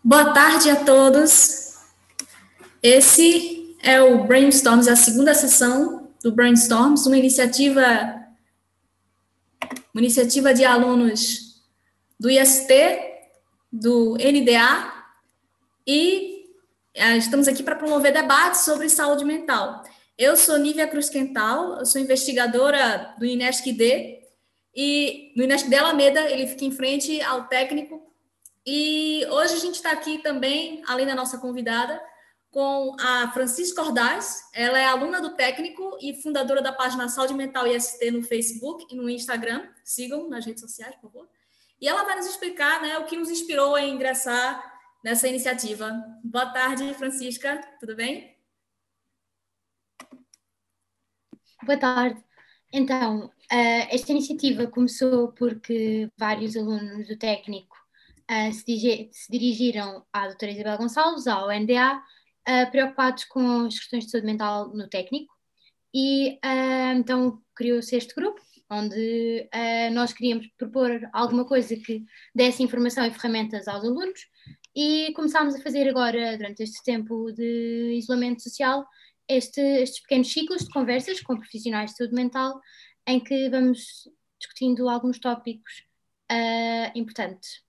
Boa tarde a todos. Esse é o Brainstorms, a segunda sessão do Brainstorms, uma iniciativa de alunos do IST, do NDA, e estamos aqui para promover debates sobre saúde mental. Eu sou Nívia Cruz Quental, eu sou investigadora do INESC-D, e no INESC-D Alameda, ele fica em frente ao técnico. E hoje a gente está aqui também, além da nossa convidada, com a Francisca Ordaz. Ela é aluna do técnico e fundadora da página Saúde Mental IST no Facebook e no Instagram. Sigam nas redes sociais, por favor. E ela vai nos explicar, né, o que nos inspirou a ingressar nessa iniciativa. Boa tarde, Francisca. Tudo bem? Boa tarde. Então, esta iniciativa começou porque vários alunos do técnico se dirigiram à doutora Isabel Gonçalves, ao NDA, preocupados com as questões de saúde mental no técnico, e então criou-se este grupo, onde nós queríamos propor alguma coisa que desse informação e ferramentas aos alunos, e começámos a fazer agora, durante este tempo de isolamento social, estes pequenos ciclos de conversas com profissionais de saúde mental, em que vamos discutindo alguns tópicos importantes.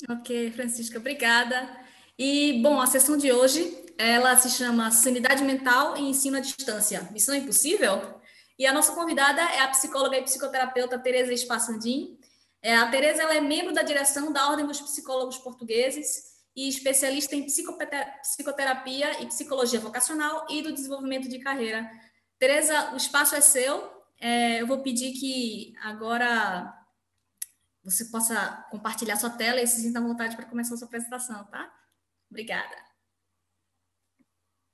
Ok, Francisca, obrigada. E, bom, a sessão de hoje, ela se chama Sanidade Mental e Ensino à Distância, Missão Impossível? E a nossa convidada é a psicóloga e psicoterapeuta Tereza Spassandim. A Tereza, ela é membro da direção da Ordem dos Psicólogos Portugueses e especialista em psicoterapia e psicologia vocacional e do desenvolvimento de carreira. Tereza, o espaço é seu. Eu vou pedir que agora você possa compartilhar sua tela e se sinta à vontade para começar a sua apresentação, tá? Obrigada.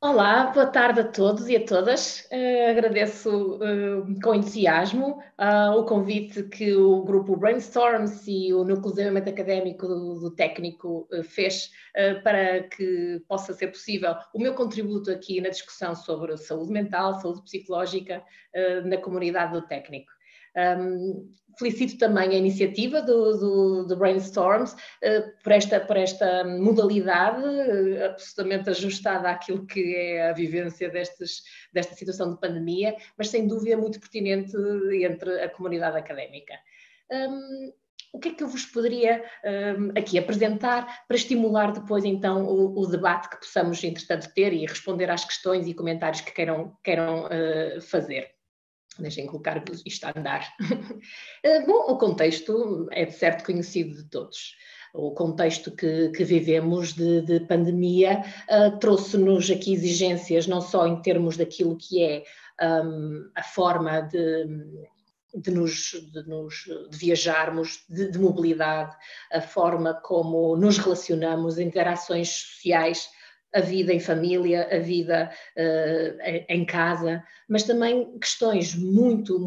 Olá, boa tarde a todos e a todas. Agradeço com entusiasmo o convite que o grupo Brainstorms e o Núcleo de Desenvolvimento Académico do Técnico fez para que possa ser possível o meu contributo aqui na discussão sobre saúde mental, saúde psicológica na comunidade do técnico. Felicito também a iniciativa do Brainstorms por esta modalidade absolutamente ajustada àquilo que é a vivência desta situação de pandemia, mas sem dúvida muito pertinente entre a comunidade académica. O que é que eu vos poderia aqui apresentar para estimular depois então o debate que possamos entretanto ter e responder às questões e comentários que queiram fazer? Deixem colocar isto a andar. Bom, o contexto é de certo conhecido de todos. O contexto que vivemos de pandemia trouxe-nos aqui exigências, não só em termos daquilo que é a forma de viajarmos, de mobilidade, a forma como nos relacionamos, interações sociais, a vida em família, a vida em casa, mas também questões muito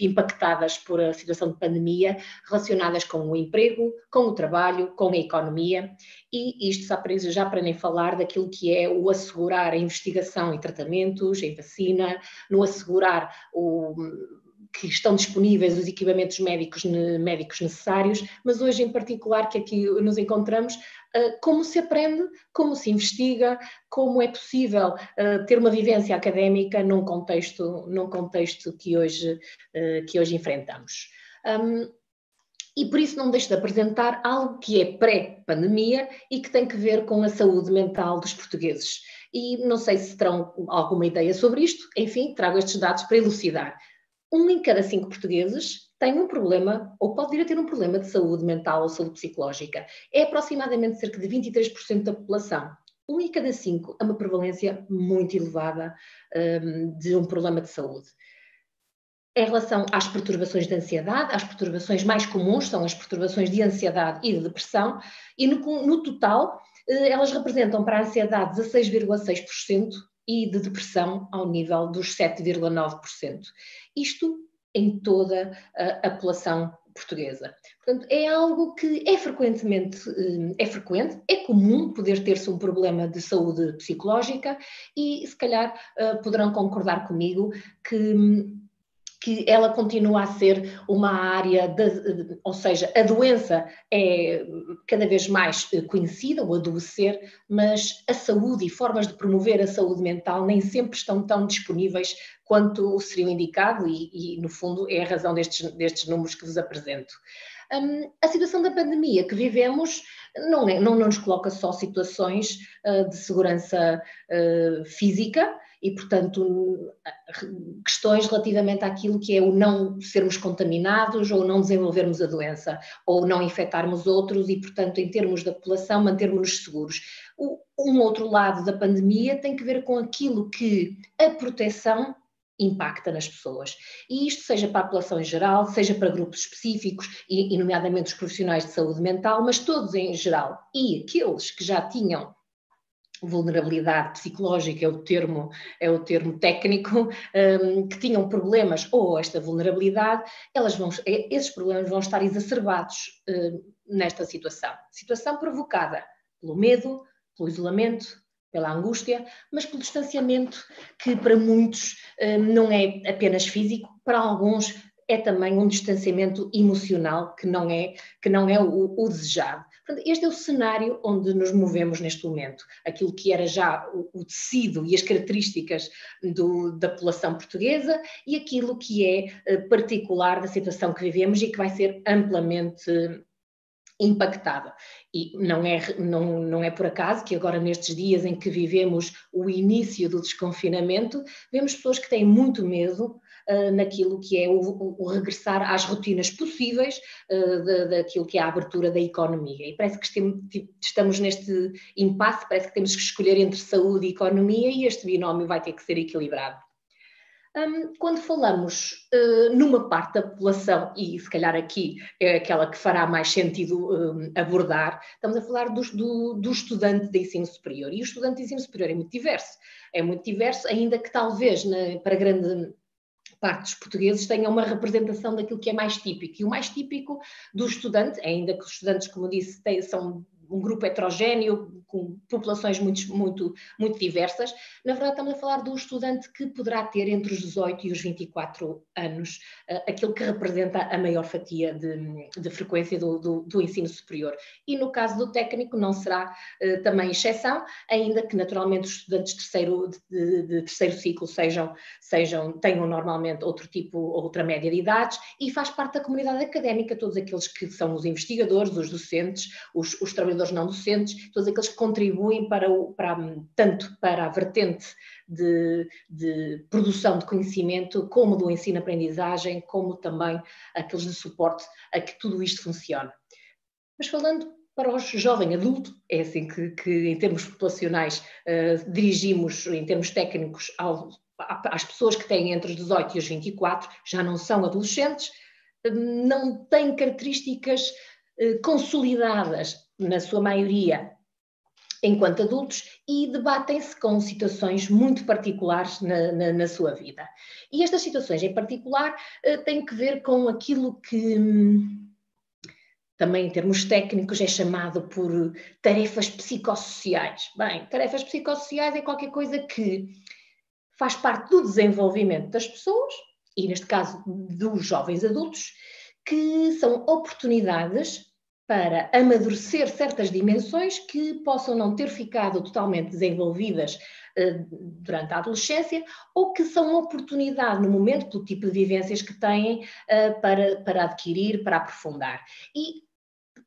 impactadas por a situação de pandemia, relacionadas com o emprego, com o trabalho, com a economia, e isto já para nem falar daquilo que é o assegurar a investigação em tratamentos, em vacina, no assegurar que estão disponíveis os equipamentos médicos necessários, mas hoje em particular que aqui nos encontramos, como se aprende, como se investiga, como é possível ter uma vivência académica num contexto que hoje enfrentamos. E por isso não deixo de apresentar algo que é pré-pandemia e que tem que ver com a saúde mental dos portugueses. E não sei se terão alguma ideia sobre isto, enfim, trago estes dados para elucidar. 1 em cada 5 portugueses tem um problema, ou pode vir a ter um problema de saúde mental ou saúde psicológica. É aproximadamente cerca de 23% da população. 1 em cada 5 é uma prevalência muito elevada de um problema de saúde. Em relação às perturbações de ansiedade, as perturbações mais comuns são as perturbações de ansiedade e de depressão, e no total elas representam para a ansiedade 16,6%, e de depressão ao nível dos 7,9%. Isto em toda a população portuguesa. Portanto, é algo que é frequente, é comum poder ter-se um problema de saúde psicológica e se calhar poderão concordar comigo que que ela continua a ser uma área, ou seja, a doença é cada vez mais conhecida, o adoecer, mas a saúde e formas de promover a saúde mental nem sempre estão tão disponíveis quanto seria indicado e no fundo, é a razão destes números que vos apresento. A situação da pandemia que vivemos não nos coloca só situações de segurança física, e, portanto, questões relativamente àquilo que é o não sermos contaminados ou não desenvolvermos a doença, ou não infectarmos outros e, portanto, em termos da população, mantermos-nos seguros. Um outro lado da pandemia tem que ver com aquilo que a proteção impacta nas pessoas. E isto seja para a população em geral, seja para grupos específicos, e nomeadamente os profissionais de saúde mental, mas todos em geral. E aqueles que já tinham vulnerabilidade psicológica, é o termo técnico, que tinham problemas ou esta vulnerabilidade, esses problemas vão estar exacerbados nesta situação provocada pelo medo, pelo isolamento, pela angústia, mas pelo distanciamento, que para muitos não é apenas físico, para alguns é também um distanciamento emocional que não é o desejado. Portanto, este é o cenário onde nos movemos neste momento. Aquilo que era já o tecido e as características da população portuguesa e aquilo que é particular da situação que vivemos e que vai ser amplamente impactada. E não é por acaso que agora, nestes dias em que vivemos o início do desconfinamento, vemos pessoas que têm muito medo naquilo que é o regressar às rotinas possíveis daquilo que é a abertura da economia. E parece que estamos neste impasse, parece que temos que escolher entre saúde e economia, e este binómio vai ter que ser equilibrado. Quando falamos numa parte da população, e se calhar aqui é aquela que fará mais sentido abordar, estamos a falar do estudante de ensino superior. E o estudante de ensino superior é muito diverso, ainda que talvez para grande parte dos portugueses tenha uma representação daquilo que é mais típico. E o mais típico do estudante, ainda que os estudantes, como disse, são um grupo heterogéneo, com populações muito diversas, na verdade estamos a falar do estudante que poderá ter entre os 18 e os 24 anos, aquilo que representa a maior fatia de frequência do ensino superior. E no caso do técnico não será também exceção, ainda que naturalmente os estudantes de terceiro ciclo tenham normalmente outra média de idades, e faz parte da comunidade académica, todos aqueles que são os investigadores, os docentes, os trabalhadores não docentes, todos aqueles que contribuem tanto para a vertente de produção de conhecimento, como do ensino-aprendizagem, como também aqueles de suporte a que tudo isto funcione. Mas falando para os jovem adulto, é assim que em termos populacionais dirigimos, em termos técnicos, às pessoas que têm entre os 18 e os 24, já não são adolescentes, não têm características consolidadas, na sua maioria, enquanto adultos, e debatem-se com situações muito particulares na sua vida. E estas situações em particular têm que ver com aquilo que também em termos técnicos é chamado por tarefas psicossociais. Bem, tarefas psicossociais é qualquer coisa que faz parte do desenvolvimento das pessoas, e neste caso dos jovens adultos, que são oportunidades para amadurecer certas dimensões que possam não ter ficado totalmente desenvolvidas durante a adolescência, ou que são uma oportunidade no momento, pelo tipo de vivências que têm, para adquirir, para aprofundar. E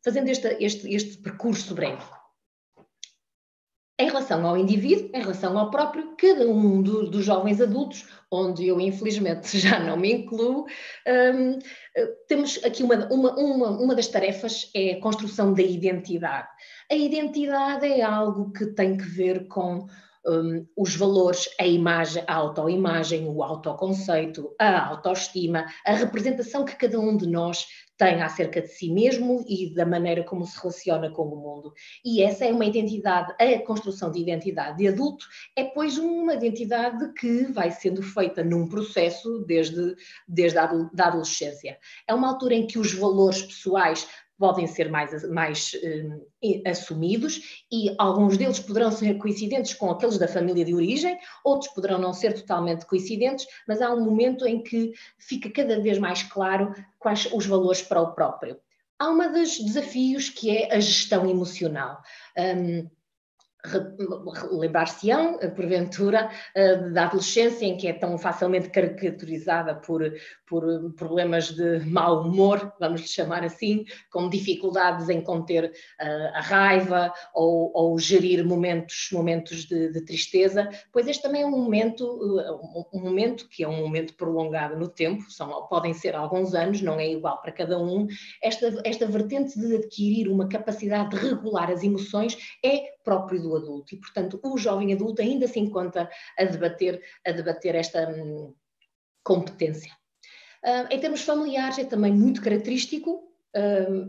fazendo este percurso breve. Em relação ao indivíduo, em relação ao próprio, cada um dos jovens adultos, onde eu infelizmente já não me incluo, temos aqui uma das tarefas é a construção da identidade. A identidade é algo que tem que ver com os valores, a imagem, a autoimagem, o autoconceito, a autoestima, a representação que cada um de nós tem acerca de si mesmo e da maneira como se relaciona com o mundo. E essa é uma identidade, a construção de identidade de adulto é, pois, uma identidade que vai sendo feita num processo desde a adolescência. É uma altura em que os valores pessoais podem ser mais assumidos, e alguns deles poderão ser coincidentes com aqueles da família de origem, outros poderão não ser totalmente coincidentes, mas há um momento em que fica cada vez mais claro quais os valores para o próprio. Há um dos desafios que é a gestão emocional. Lembrar-se-ão, porventura, da adolescência, em que é tão facilmente caracterizada por problemas de mau humor, vamos lhe chamar assim, com dificuldades em conter a raiva ou gerir momentos de tristeza, pois este também é um momento que é um momento prolongado no tempo, podem ser alguns anos, não é igual para cada um. Esta vertente de adquirir uma capacidade de regular as emoções é próprio do adulto, e portanto o jovem adulto ainda se encontra a debater esta competência. Em termos familiares é também muito característico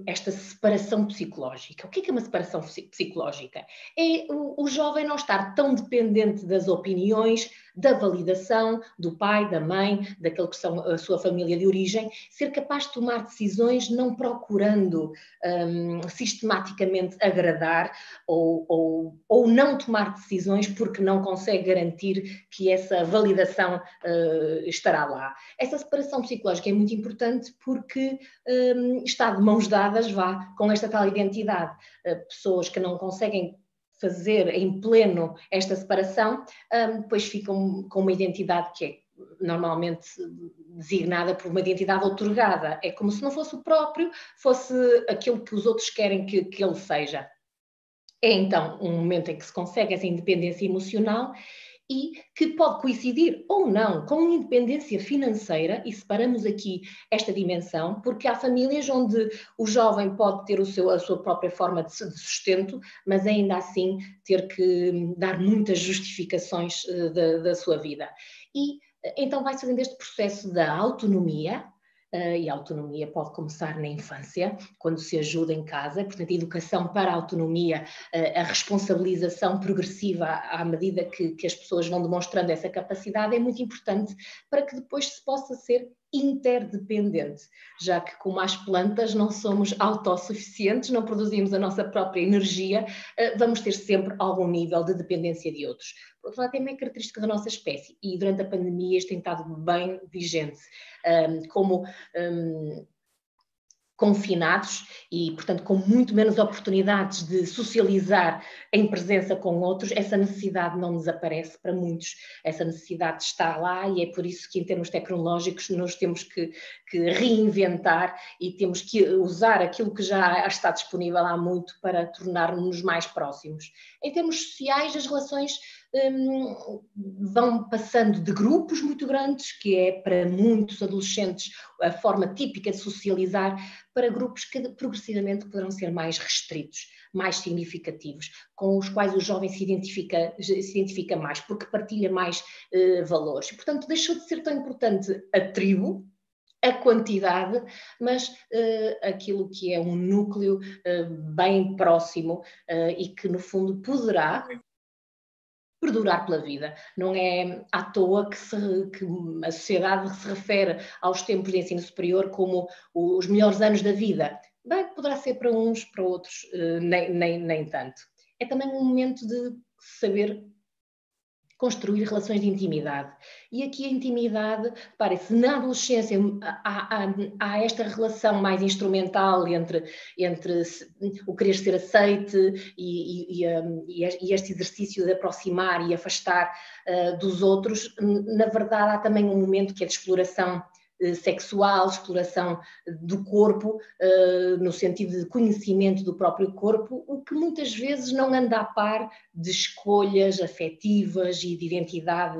esta separação psicológica. O que é uma separação psicológica? É o jovem não estar tão dependente das opiniões, da validação do pai, da mãe, daquele que são a sua família de origem, ser capaz de tomar decisões não procurando sistematicamente agradar ou não tomar decisões porque não consegue garantir que essa validação estará lá. Essa separação psicológica é muito importante porque está de mãos dadas, com esta tal identidade. Pessoas que não conseguem fazer em pleno esta separação, depois ficam com uma identidade que é normalmente designada por uma identidade outorgada. É como se não fosse o próprio, fosse aquilo que os outros querem que ele seja. É então um momento em que se consegue essa independência emocional e que pode coincidir ou não com independência financeira, e separamos aqui esta dimensão, porque há famílias onde o jovem pode ter a sua própria forma de sustento, mas ainda assim ter que dar muitas justificações da sua vida. E então vai-se fazendo este processo da autonomia, e a autonomia pode começar na infância, quando se ajuda em casa, portanto a educação para a autonomia, a responsabilização progressiva à medida que as pessoas vão demonstrando essa capacidade é muito importante para que depois se possa ser interdependente, já que como as plantas não somos autossuficientes, não produzimos a nossa própria energia, vamos ter sempre algum nível de dependência de outros. Por outro lado, também é característica da nossa espécie, e durante a pandemia isto tem estado bem vigente, como confinados e, portanto, com muito menos oportunidades de socializar em presença com outros, essa necessidade não desaparece para muitos, essa necessidade está lá, e é por isso que em termos tecnológicos nós temos que reinventar e temos que usar aquilo que já está disponível há muito para tornar-nos mais próximos. Em termos sociais, as relações vão passando de grupos muito grandes, que é para muitos adolescentes a forma típica de socializar, para grupos que progressivamente poderão ser mais restritos, mais significativos, com os quais o jovem se identifica mais, porque partilha mais valores. E, portanto, deixou de ser tão importante a tribo, a quantidade, mas aquilo que é um núcleo bem próximo e que, no fundo, poderá perdurar pela vida. Não é à toa que a sociedade se refere aos tempos de ensino superior como os melhores anos da vida. Bem, poderá ser para uns, para outros, nem tanto. É também um momento de saber construir relações de intimidade. E aqui a intimidade, parece, na adolescência há esta relação mais instrumental entre o querer ser aceite e este exercício de aproximar e afastar dos outros. Na verdade, há também um momento que é de exploração sexual, exploração do corpo, no sentido de conhecimento do próprio corpo, o que muitas vezes não anda a par de escolhas afetivas e de identidade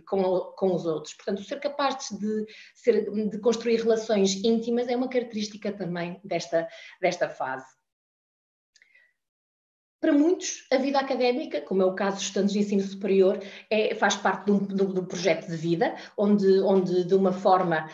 com os outros. Portanto, ser capaz de construir relações íntimas é uma característica também desta fase. Para muitos, a vida académica, como é o caso dos estudantes de ensino superior, faz parte de um projeto de vida, onde de uma forma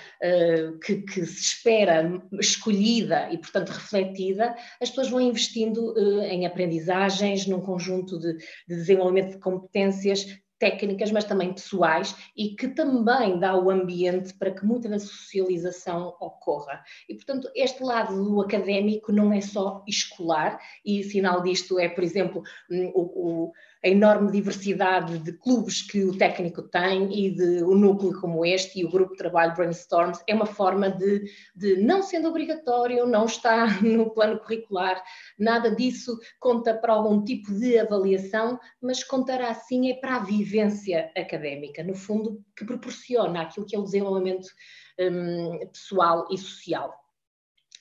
que se espera escolhida e, portanto, refletida, as pessoas vão investindo em aprendizagens, num conjunto de desenvolvimento de competências técnicas, mas também pessoais, e que também dá o ambiente para que muita da socialização ocorra. E, portanto, este lado do académico não é só escolar, e sinal disto é, por exemplo, a enorme diversidade de clubes que o técnico tem e de um núcleo como este e o grupo de trabalho Brainstorms é uma forma de não sendo obrigatório, não está no plano curricular, nada disso conta para algum tipo de avaliação, mas contará sim é para a vivência académica, no fundo, que proporciona aquilo que é o desenvolvimento pessoal e social.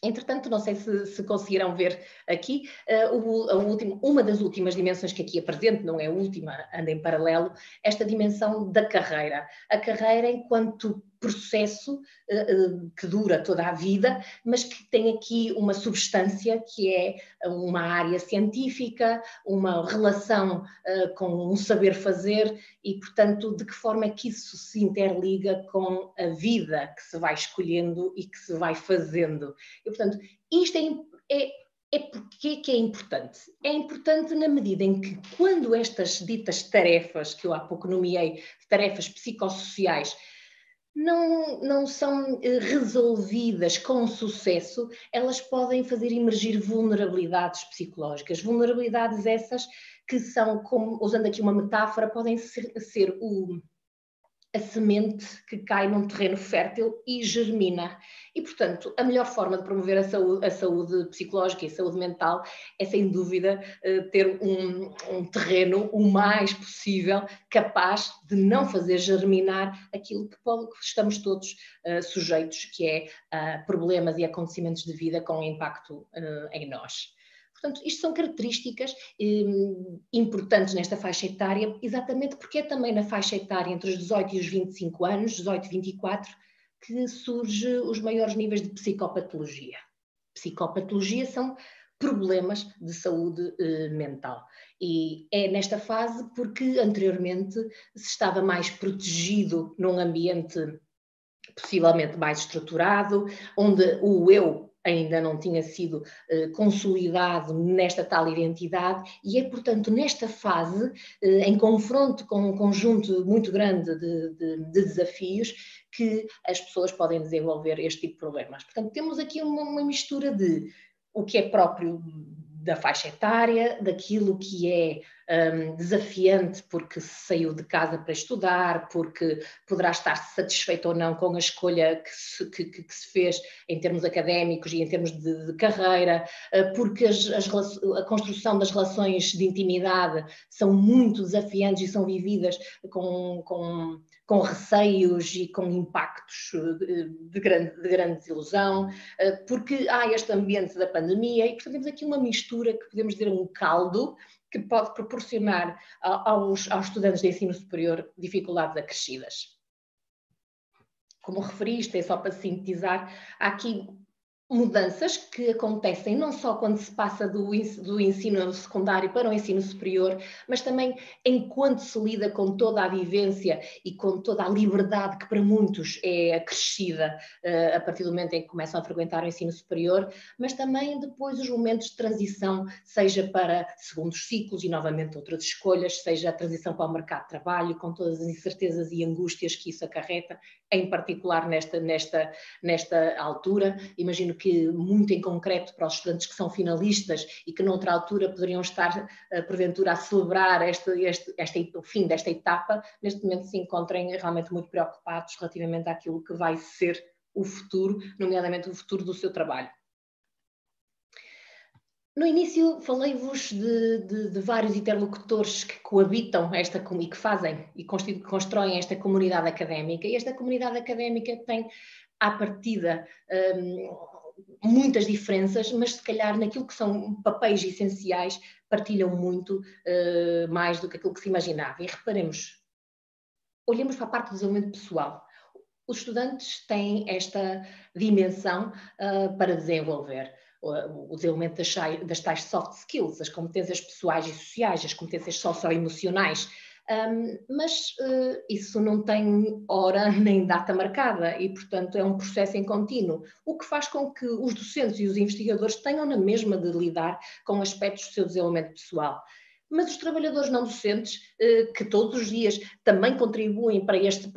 Entretanto, não sei se conseguiram ver aqui, uma das últimas dimensões que aqui apresento, não é a última, anda em paralelo, esta dimensão da carreira. A carreira enquanto processo que dura toda a vida, mas que tem aqui uma substância que é uma área científica, uma relação com um saber fazer e, portanto, de que forma é que isso se interliga com a vida que se vai escolhendo e que se vai fazendo. E, portanto, isto porque que é importante? É importante na medida em que, quando estas ditas tarefas, que eu há pouco nomeei, tarefas psicossociais, não são resolvidas com sucesso, elas podem fazer emergir vulnerabilidades psicológicas. Vulnerabilidades essas que são, como, usando aqui uma metáfora, podem ser a semente que cai num terreno fértil e germina. E, portanto, a melhor forma de promover a saúde psicológica e a saúde mental é, sem dúvida, ter um terreno o mais possível capaz de não fazer germinar aquilo que estamos todos sujeitos, que é problemas e acontecimentos de vida com impacto em nós. Portanto, isto são características importantes nesta faixa etária, exatamente porque é também na faixa etária entre os 18 e os 25 anos, 18 e 24, que surgem os maiores níveis de psicopatologia. Psicopatologia são problemas de saúde mental. E é nesta fase porque anteriormente se estava mais protegido num ambiente possivelmente mais estruturado, onde o eu ainda não tinha sido consolidado nesta tal identidade e é, portanto, nesta fase, em confronto com um conjunto muito grande de desafios, que as pessoas podem desenvolver este tipo de problemas. Portanto, temos aqui uma mistura de o que é próprio da faixa etária, daquilo que é desafiante porque saiu de casa para estudar, porque poderá estar satisfeito ou não com a escolha que se fez em termos académicos e em termos de carreira, porque a construção das relações de intimidade são muito desafiantes e são vividas com receios e com impactos de grande desilusão, porque há este ambiente da pandemia e, portanto, temos aqui uma mistura que podemos dizer um caldo que pode proporcionar aos estudantes de ensino superior dificuldades acrescidas. Como referiste, é só para sintetizar, há aqui mudanças que acontecem não só quando se passa do ensino secundário para o ensino superior, mas também enquanto se lida com toda a vivência e com toda a liberdade que para muitos é acrescida a partir do momento em que começam a frequentar o ensino superior, mas também depois os momentos de transição, seja para segundos ciclos e novamente outras escolhas, seja a transição para o mercado de trabalho, com todas as incertezas e angústias que isso acarreta, em particular nesta altura. Imagino que muito em concreto para os estudantes que são finalistas e que noutra altura poderiam estar porventura a celebrar o fim desta etapa, neste momento se encontrem realmente muito preocupados relativamente àquilo que vai ser o futuro, nomeadamente o futuro do seu trabalho. No início falei-vos de vários interlocutores que coabitam e que fazem e constroem esta comunidade académica, e esta comunidade académica tem, à partida, muitas diferenças, mas se calhar naquilo que são papéis essenciais partilham muito mais do que aquilo que se imaginava. E reparemos, olhemos para a parte do desenvolvimento pessoal. Os estudantes têm esta dimensão para desenvolver. O desenvolvimento das tais soft skills, as competências pessoais e sociais, as competências socioemocionais, mas isso não tem hora nem data marcada e, portanto, é um processo em contínuo, o que faz com que os docentes e os investigadores tenham na mesma de lidar com aspectos do seu desenvolvimento pessoal. mas os trabalhadores não docentes, que todos os dias também contribuem para este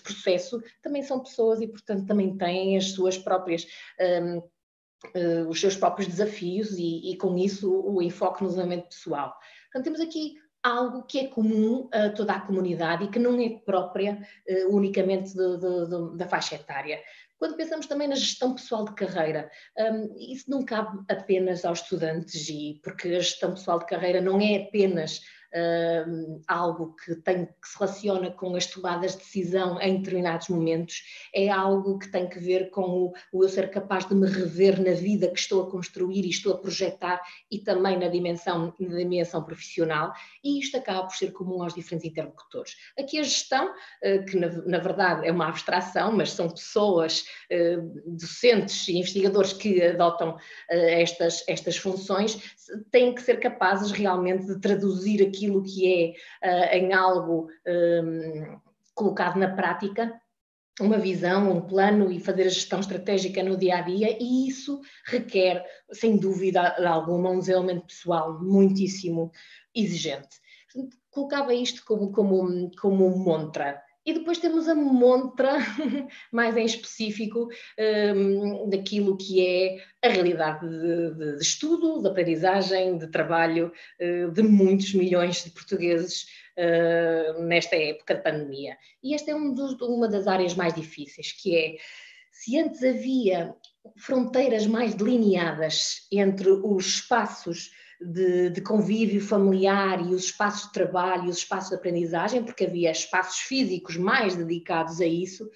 processo, também são pessoas e, portanto, também têm as suas próprias... os seus próprios desafios e com isso o enfoque no desenvolvimento pessoal. Portanto, temos aqui algo que é comum a toda a comunidade e que não é própria unicamente da faixa etária. Quando pensamos também na gestão pessoal de carreira, isso não cabe apenas aos estudantes, porque a gestão pessoal de carreira não é apenas algo que se relaciona com as tomadas de decisão em determinados momentos, é algo que tem que ver com o eu ser capaz de me rever na vida que estou a construir e estou a projetar e também na dimensão profissional, e isto acaba por ser comum aos diferentes interlocutores. Aqui a gestão, que na verdade é uma abstração, mas são pessoas, docentes e investigadores que adotam estas funções, têm que ser capazes realmente de traduzir aquilo que é em algo colocado na prática, uma visão, um plano e fazer a gestão estratégica no dia-a-dia, e isso requer, sem dúvida alguma, um desenvolvimento pessoal muitíssimo exigente. Colocava isto como um mantra. E depois temos a montra, mais em específico, daquilo que é a realidade de estudo, de aprendizagem, de trabalho de muitos milhões de portugueses nesta época de pandemia. E esta é uma das áreas mais difíceis, que é, se antes havia fronteiras mais delineadas entre os espaços de convívio familiar e os espaços de trabalho e os espaços de aprendizagem, porque havia espaços físicos mais dedicados a isso,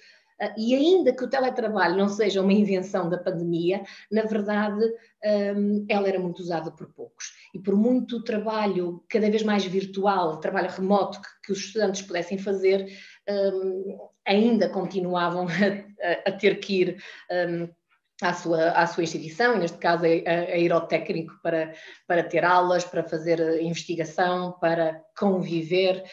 e ainda que o teletrabalho não seja uma invenção da pandemia, na verdade ela era muito usada por poucos. E por muito trabalho cada vez mais virtual, trabalho remoto que os estudantes pudessem fazer, ainda continuavam a ter que ir à sua instituição, e neste caso a ir ao técnico para ter aulas, para fazer investigação, para conviver,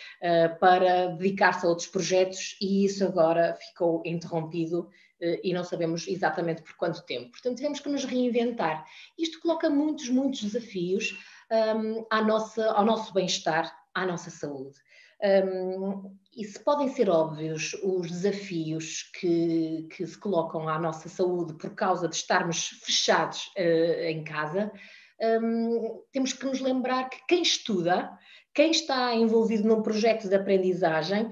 para dedicar-se a outros projetos, e isso agora ficou interrompido e não sabemos exatamente por quanto tempo. Portanto, tivemos que nos reinventar. Isto coloca muitos desafios ao nosso bem-estar, à nossa saúde. E se podem ser óbvios os desafios que se colocam à nossa saúde por causa de estarmos fechados em casa, temos que nos lembrar que quem estuda, quem está envolvido num projeto de aprendizagem,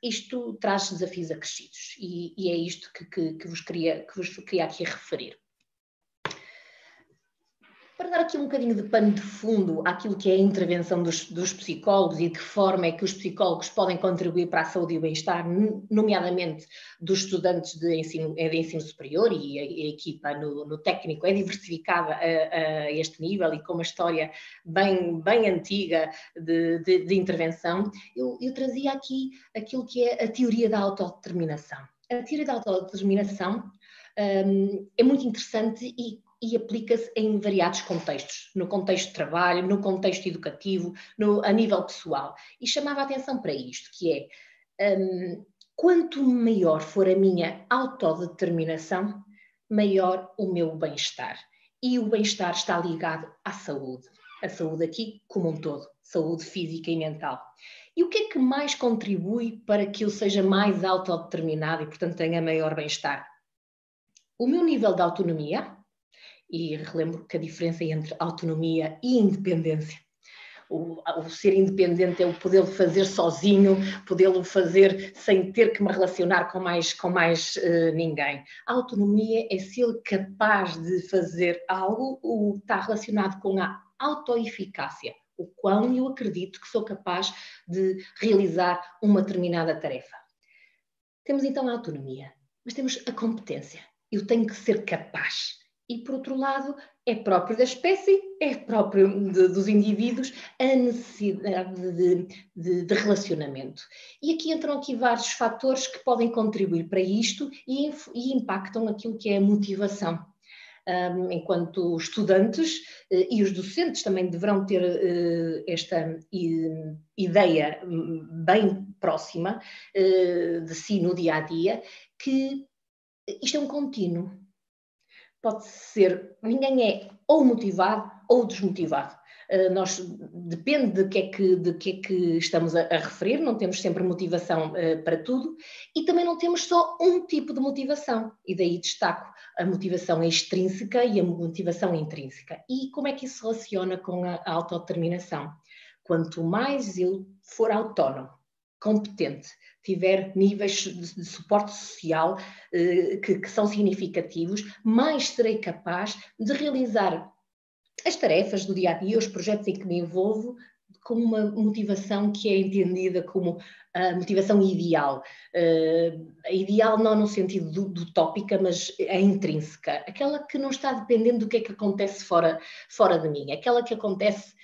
isto traz desafios acrescidos, e é isto que vos queria aqui referir. Para dar aqui um bocadinho de pano de fundo àquilo que é a intervenção dos psicólogos e de que forma é que os psicólogos podem contribuir para a saúde e o bem-estar, nomeadamente dos estudantes de ensino superior, e a equipa no técnico é diversificada a este nível e com uma história bem antiga de intervenção, eu trazia aqui aquilo que é a teoria da autodeterminação. A teoria da autodeterminação é muito interessante e aplica-se em variados contextos, no contexto de trabalho, no contexto educativo, a nível pessoal. E chamava a atenção para isto, que é, quanto maior for a minha autodeterminação, maior o meu bem-estar. E o bem-estar está ligado à saúde. A saúde aqui como um todo, saúde física e mental. E o que é que mais contribui para que eu seja mais autodeterminado e, portanto, tenha maior bem-estar? O meu nível de autonomia. E relembro que a diferença entre autonomia e independência. O ser independente é o poder fazer sozinho, podê-lo fazer sem ter que me relacionar com mais ninguém. A autonomia é ser capaz de fazer algo, está relacionado com a autoeficácia, o quão eu acredito que sou capaz de realizar uma determinada tarefa. Temos então a autonomia, mas temos a competência. Eu tenho que ser capaz. E, por outro lado, é próprio da espécie, é próprio dos indivíduos a necessidade de relacionamento. E aqui entram vários fatores que podem contribuir para isto e impactam aquilo que é a motivação. Enquanto estudantes, e os docentes também deverão ter esta ideia bem próxima de si no dia-a-dia, que isto é um contínuo. Pode ser, ninguém é ou motivado ou desmotivado. depende de que é que estamos a referir, não temos sempre motivação para tudo, e também não temos só um tipo de motivação, e daí destaco a motivação extrínseca e a motivação intrínseca. E como é que isso se relaciona com a autodeterminação? Quanto mais eu for autónomo, competente, tiver níveis de suporte social que são significativos, mais serei capaz de realizar as tarefas do dia a dia, os projetos em que me envolvo, com uma motivação que é entendida como a motivação ideal. A ideal não no sentido do utópica, mas a intrínseca. Aquela que não está dependendo do que é que acontece fora de mim. Aquela que acontece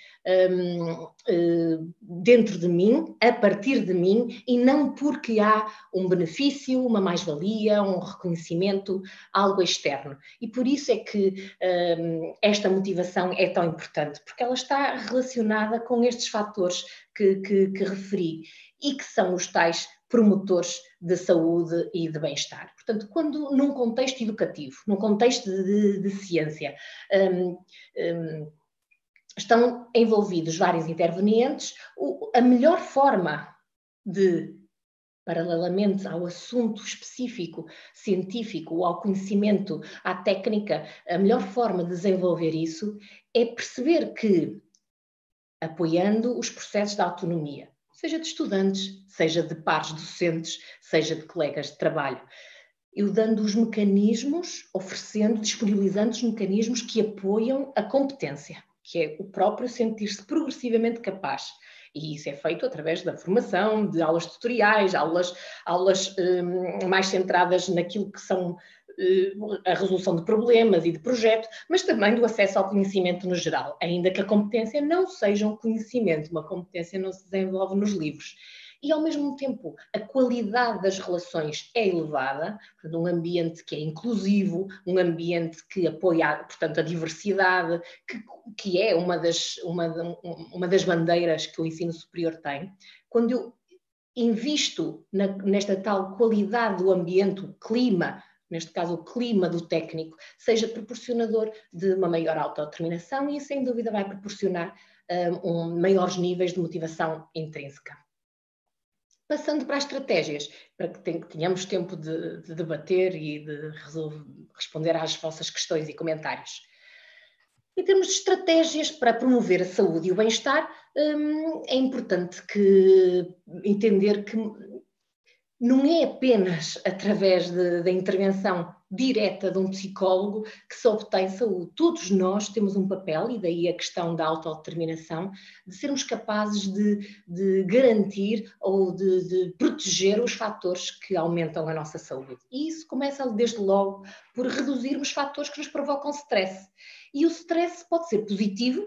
dentro de mim, a partir de mim, e não porque há um benefício, uma mais-valia, um reconhecimento, algo externo. E por isso é que esta motivação é tão importante, porque ela está relacionada com estes fatores que referi e que são os tais promotores de saúde e de bem-estar. Portanto, quando num contexto educativo, num contexto de ciência, estão envolvidos vários intervenientes, a melhor forma de, paralelamente ao assunto específico, científico, ou ao conhecimento, à técnica, a melhor forma de desenvolver isso é perceber que, apoiando os processos de autonomia, seja de estudantes, seja de pares docentes, seja de colegas de trabalho, eu dando os mecanismos, oferecendo, disponibilizando os mecanismos que apoiam a competência, que é o próprio sentir-se progressivamente capaz. E isso é feito através da formação, de aulas tutoriais, aulas mais centradas naquilo que são a resolução de problemas e de projetos, mas também do acesso ao conhecimento no geral, ainda que a competência não seja um conhecimento, uma competência não se desenvolve nos livros. E, ao mesmo tempo, a qualidade das relações é elevada, portanto, um ambiente que é inclusivo, um ambiente que apoia, portanto, a diversidade, que é uma das bandeiras que o ensino superior tem. Quando eu invisto nesta tal qualidade do ambiente, o clima, neste caso o clima do técnico, seja proporcionador de uma maior autodeterminação e, sem dúvida, vai proporcionar maiores níveis de motivação intrínseca. Passando para as estratégias, para que tenhamos tempo de debater e de responder às vossas questões e comentários. Em termos de estratégias para promover a saúde e o bem-estar, é importante entender que não é apenas através da intervenção direta de um psicólogo que se obtém saúde. Todos nós temos um papel, e daí a questão da autodeterminação, de sermos capazes de garantir ou de proteger os fatores que aumentam a nossa saúde. E isso começa desde logo por reduzirmos fatores que nos provocam stress. E o stress pode ser positivo,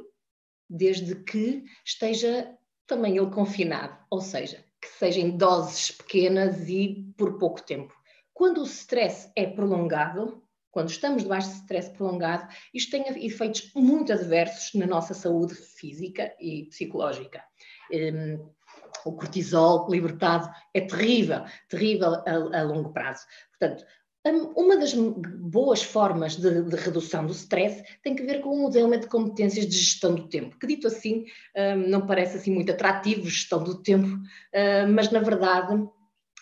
desde que esteja também ele confinado, ou seja, que sejam em doses pequenas e por pouco tempo. Quando o stress é prolongado, quando estamos debaixo de stress prolongado, isto tem efeitos muito adversos na nossa saúde física e psicológica. O cortisol libertado é terrível a longo prazo. Portanto, uma das boas formas de redução do stress tem que ver com um desenvolvimento de competências de gestão do tempo, que dito assim não parece assim muito atrativo, gestão do tempo, mas na verdade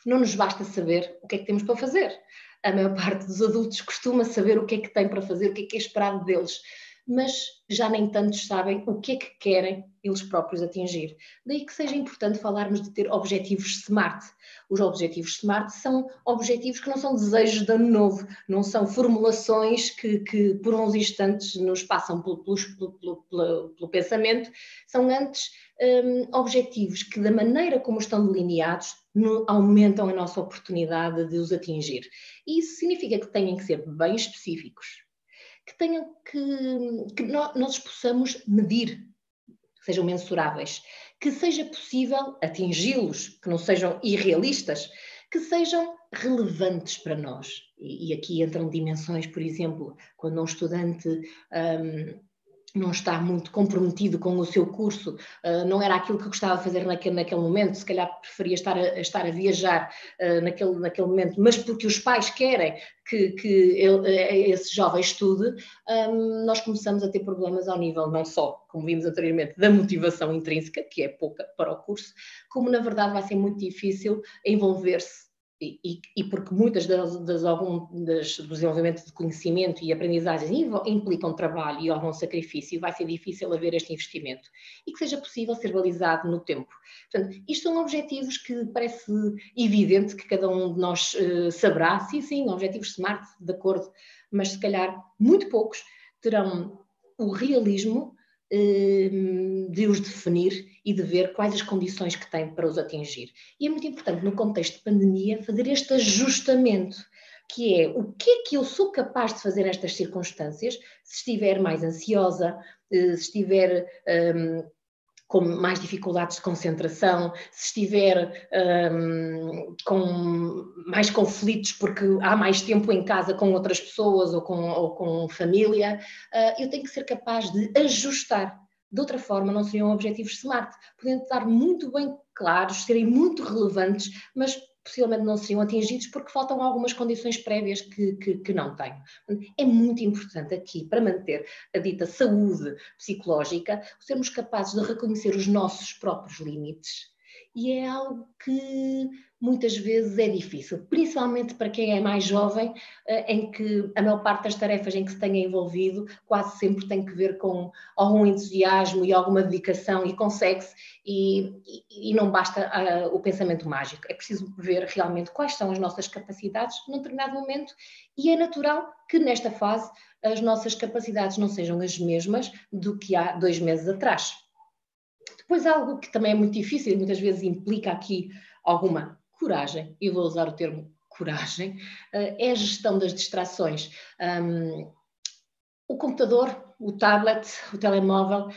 não nos basta saber o que é que temos para fazer. A maior parte dos adultos costuma saber o que é que tem para fazer, o que é esperado deles, mas já nem tantos sabem o que é que querem eles próprios atingir. Daí que seja importante falarmos de ter objetivos SMART. Os objetivos SMART são objetivos que não são desejos de ano novo, não são formulações que por uns instantes nos passam pelo pensamento, são antes objetivos que, da maneira como estão delineados, aumentam a nossa oportunidade de os atingir. E isso significa que têm que ser bem específicos, que nós possamos medir, que sejam mensuráveis, que seja possível atingi-los, que não sejam irrealistas, que sejam relevantes para nós. E aqui entram dimensões, por exemplo, quando um estudante não está muito comprometido com o seu curso, não era aquilo que gostava de fazer naquele momento, se calhar preferia estar a viajar naquele momento, mas porque os pais querem que esse jovem estude, nós começamos a ter problemas ao nível não só, como vimos anteriormente, da motivação intrínseca, que é pouca para o curso, como na verdade vai ser muito difícil envolver-se. E porque muitas do desenvolvimento de conhecimento e aprendizagens implicam trabalho e algum sacrifício, vai ser difícil haver este investimento e que seja possível ser balizado no tempo. Portanto, isto são objetivos que parece evidente que cada um de nós saberá, sim, objetivos SMART, de acordo, mas se calhar muito poucos terão o realismo de os definir e de ver quais as condições que têm para os atingir. E é muito importante, no contexto de pandemia, fazer este ajustamento, que é o que é que eu sou capaz de fazer nestas circunstâncias, se estiver mais ansiosa, se estiver com mais dificuldades de concentração, se estiver com mais conflitos porque há mais tempo em casa com outras pessoas ou com família, eu tenho que ser capaz de ajustar. De outra forma, não seriam objetivos SMART, podendo estar muito bem claros, serem muito relevantes, mas possivelmente não seriam atingidos porque faltam algumas condições prévias que não têm. É muito importante aqui, para manter a dita saúde psicológica, sermos capazes de reconhecer os nossos próprios limites. E é algo que muitas vezes é difícil, principalmente para quem é mais jovem, em que a maior parte das tarefas em que se tenha envolvido quase sempre tem que ver com algum entusiasmo e alguma dedicação, e consegue-se, e não basta o pensamento mágico. É preciso ver realmente quais são as nossas capacidades num determinado momento, e é natural que nesta fase as nossas capacidades não sejam as mesmas do que há 2 meses atrás. Depois, algo que também é muito difícil e muitas vezes implica aqui alguma coragem, e vou usar o termo coragem, é a gestão das distrações. O computador, o tablet, o telemóvel,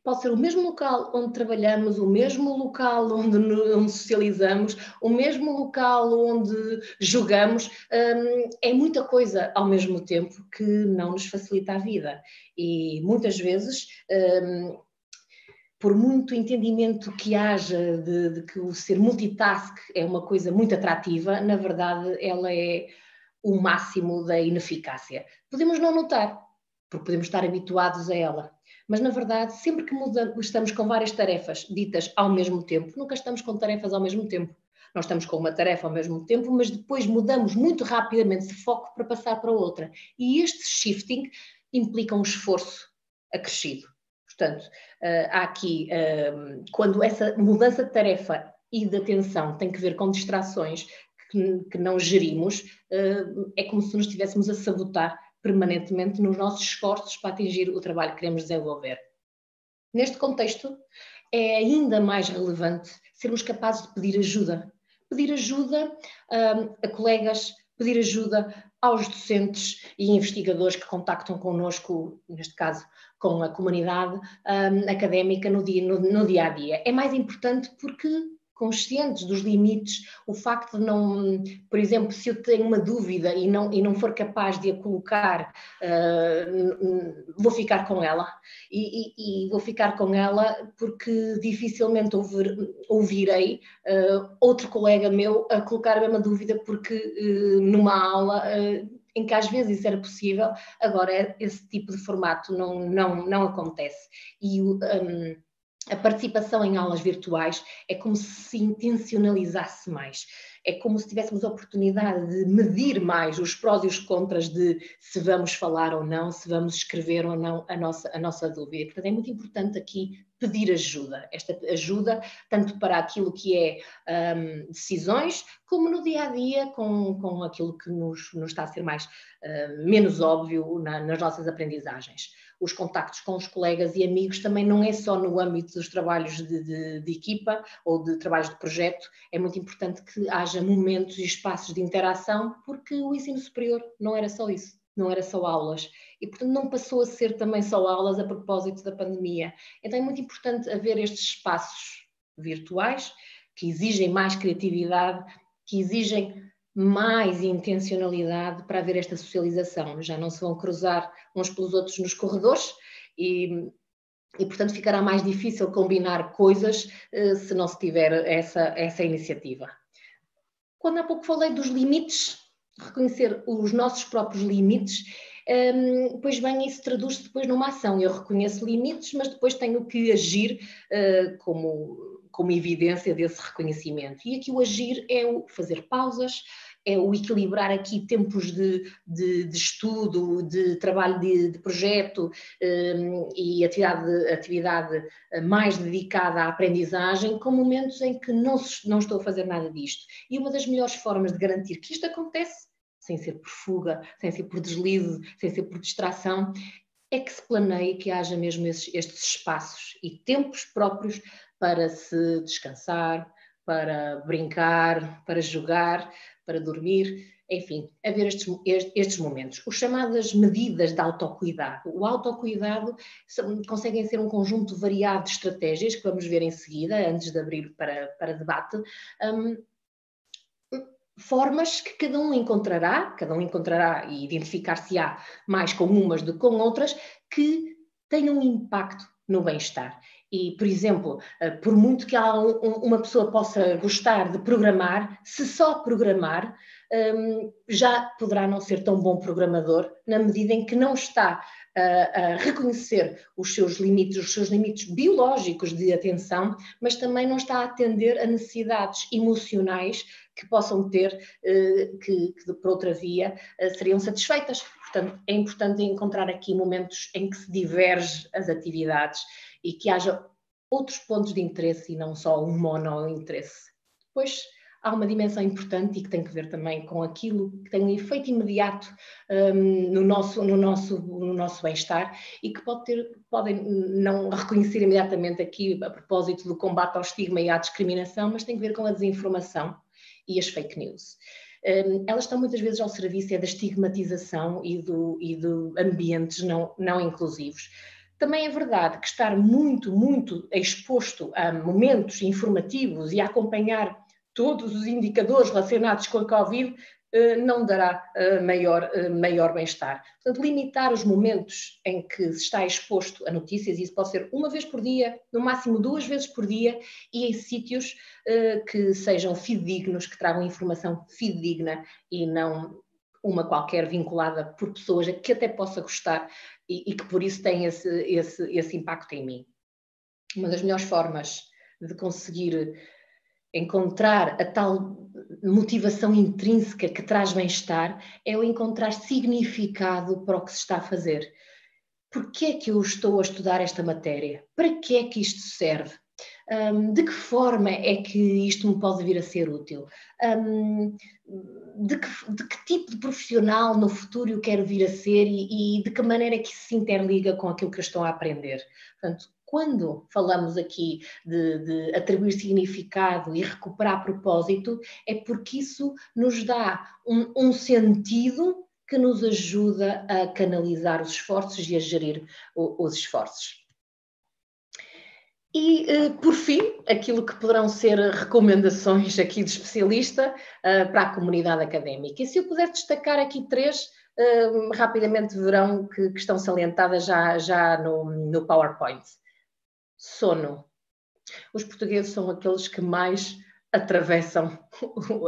pode ser o mesmo local onde trabalhamos, o mesmo local onde socializamos, o mesmo local onde jogamos, é muita coisa ao mesmo tempo que não nos facilita a vida. E muitas vezes, por muito entendimento que haja de que o ser multitask é uma coisa muito atrativa, na verdade ela é o máximo da ineficácia. Podemos não notar, porque podemos estar habituados a ela, mas na verdade sempre que estamos com várias tarefas ditas ao mesmo tempo, nunca estamos com tarefas ao mesmo tempo. Nós estamos com uma tarefa ao mesmo tempo, mas depois mudamos muito rapidamente de foco para passar para outra. E este shifting implica um esforço acrescido. Portanto, há aqui, quando essa mudança de tarefa e de atenção tem que ver com distrações que não gerimos, é como se nos estivéssemos a sabotar permanentemente nos nossos esforços para atingir o trabalho que queremos desenvolver. Neste contexto, é ainda mais relevante sermos capazes de pedir ajuda. Pedir ajuda a colegas, pedir ajuda aos docentes e investigadores que contactam connosco, neste caso com a comunidade académica no dia a dia. É mais importante porque, conscientes dos limites, o facto de não, por exemplo, se eu tenho uma dúvida e não for capaz de a colocar, vou ficar com ela, e vou ficar com ela porque dificilmente ouvirei outro colega meu a colocar a mesma dúvida, porque numa aula em que às vezes isso era possível, agora esse tipo de formato não acontece. E a participação em aulas virtuais é como se intencionalizasse mais. É como se tivéssemos a oportunidade de medir mais os prós e os contras de se vamos falar ou não, se vamos escrever ou não a nossa dúvida. Portanto, é muito importante aqui pedir ajuda. Esta ajuda, tanto para aquilo que é decisões, como no dia-a-dia, com aquilo que nos está a ser menos óbvio nas nossas aprendizagens. Os contactos com os colegas e amigos também não é só no âmbito dos trabalhos de equipa ou de trabalhos de projeto, é muito importante que haja momentos e espaços de interação, porque o ensino superior não era só isso, não era só aulas, e portanto não passou a ser também só aulas a propósito da pandemia. Então é muito importante haver estes espaços virtuais que exigem mais criatividade, que exigem mais intencionalidade para haver esta socialização. Já não se vão cruzar uns pelos outros nos corredores e portanto, ficará mais difícil combinar coisas se não se tiver essa iniciativa. Quando há pouco falei dos limites, reconhecer os nossos próprios limites, pois bem, isso traduz-se depois numa ação. Eu reconheço limites, mas depois tenho que agir como evidência desse reconhecimento. E aqui o agir é o fazer pausas, é o equilibrar aqui tempos de estudo, de trabalho de projeto e atividade mais dedicada à aprendizagem, com momentos em que não estou a fazer nada disto. E uma das melhores formas de garantir que isto acontece, sem ser por fuga, sem ser por deslize, sem ser por distração, é que se planeie que haja mesmo estes espaços e tempos próprios para se descansar, para brincar, para jogar, para dormir, enfim, haver estes momentos. As chamadas medidas de autocuidado. O autocuidado conseguem ser um conjunto variado de estratégias, que vamos ver em seguida, antes de abrir para debate, formas que cada um encontrará e identificar-se-á mais com umas do que com outras, que tenham um impacto no bem-estar. E, por exemplo, por muito que uma pessoa possa gostar de programar, se só programar, já poderá não ser tão bom programador, na medida em que não está a reconhecer os seus limites biológicos de atenção, mas também não está a atender a necessidades emocionais que possam ter, que por outra via seriam satisfeitas. Portanto, é importante encontrar aqui momentos em que se diverge as atividades e que haja outros pontos de interesse e não só um mono-interesse. Depois há uma dimensão importante e que tem que ver também com aquilo que tem um efeito imediato no nosso bem-estar e que podem não reconhecer imediatamente aqui a propósito do combate ao estigma e à discriminação, mas tem que ver com a desinformação e as fake news. Elas estão muitas vezes ao serviço da estigmatização e de ambientes não inclusivos. Também é verdade que estar muito, muito exposto a momentos informativos e a acompanhar todos os indicadores relacionados com a Covid não dará maior bem-estar. Portanto, limitar os momentos em que se está exposto a notícias, e isso pode ser uma vez por dia, no máximo 2 vezes por dia, e em sítios que sejam fidedignos, que tragam informação fidedigna e não uma qualquer vinculada por pessoas que até possa gostar e que por isso tem esse impacto em mim. Uma das melhores formas de conseguir encontrar a tal motivação intrínseca que traz bem-estar é o encontrar significado para o que se está a fazer. Porquê é que eu estou a estudar esta matéria? Para que é que isto serve? De que forma é que isto me pode vir a ser útil? De que tipo de profissional no futuro eu quero vir a ser e de que maneira é que isso se interliga com aquilo que eu estou a aprender? Portanto, quando falamos aqui de atribuir significado e recuperar propósito, é porque isso nos dá um sentido que nos ajuda a canalizar os esforços e a gerir os esforços. E, por fim, aquilo que poderão ser recomendações aqui de especialista para a comunidade académica. E se eu puder destacar aqui 3, rapidamente verão que estão salientadas já no PowerPoint. Sono. Os portugueses são aqueles que mais atravessam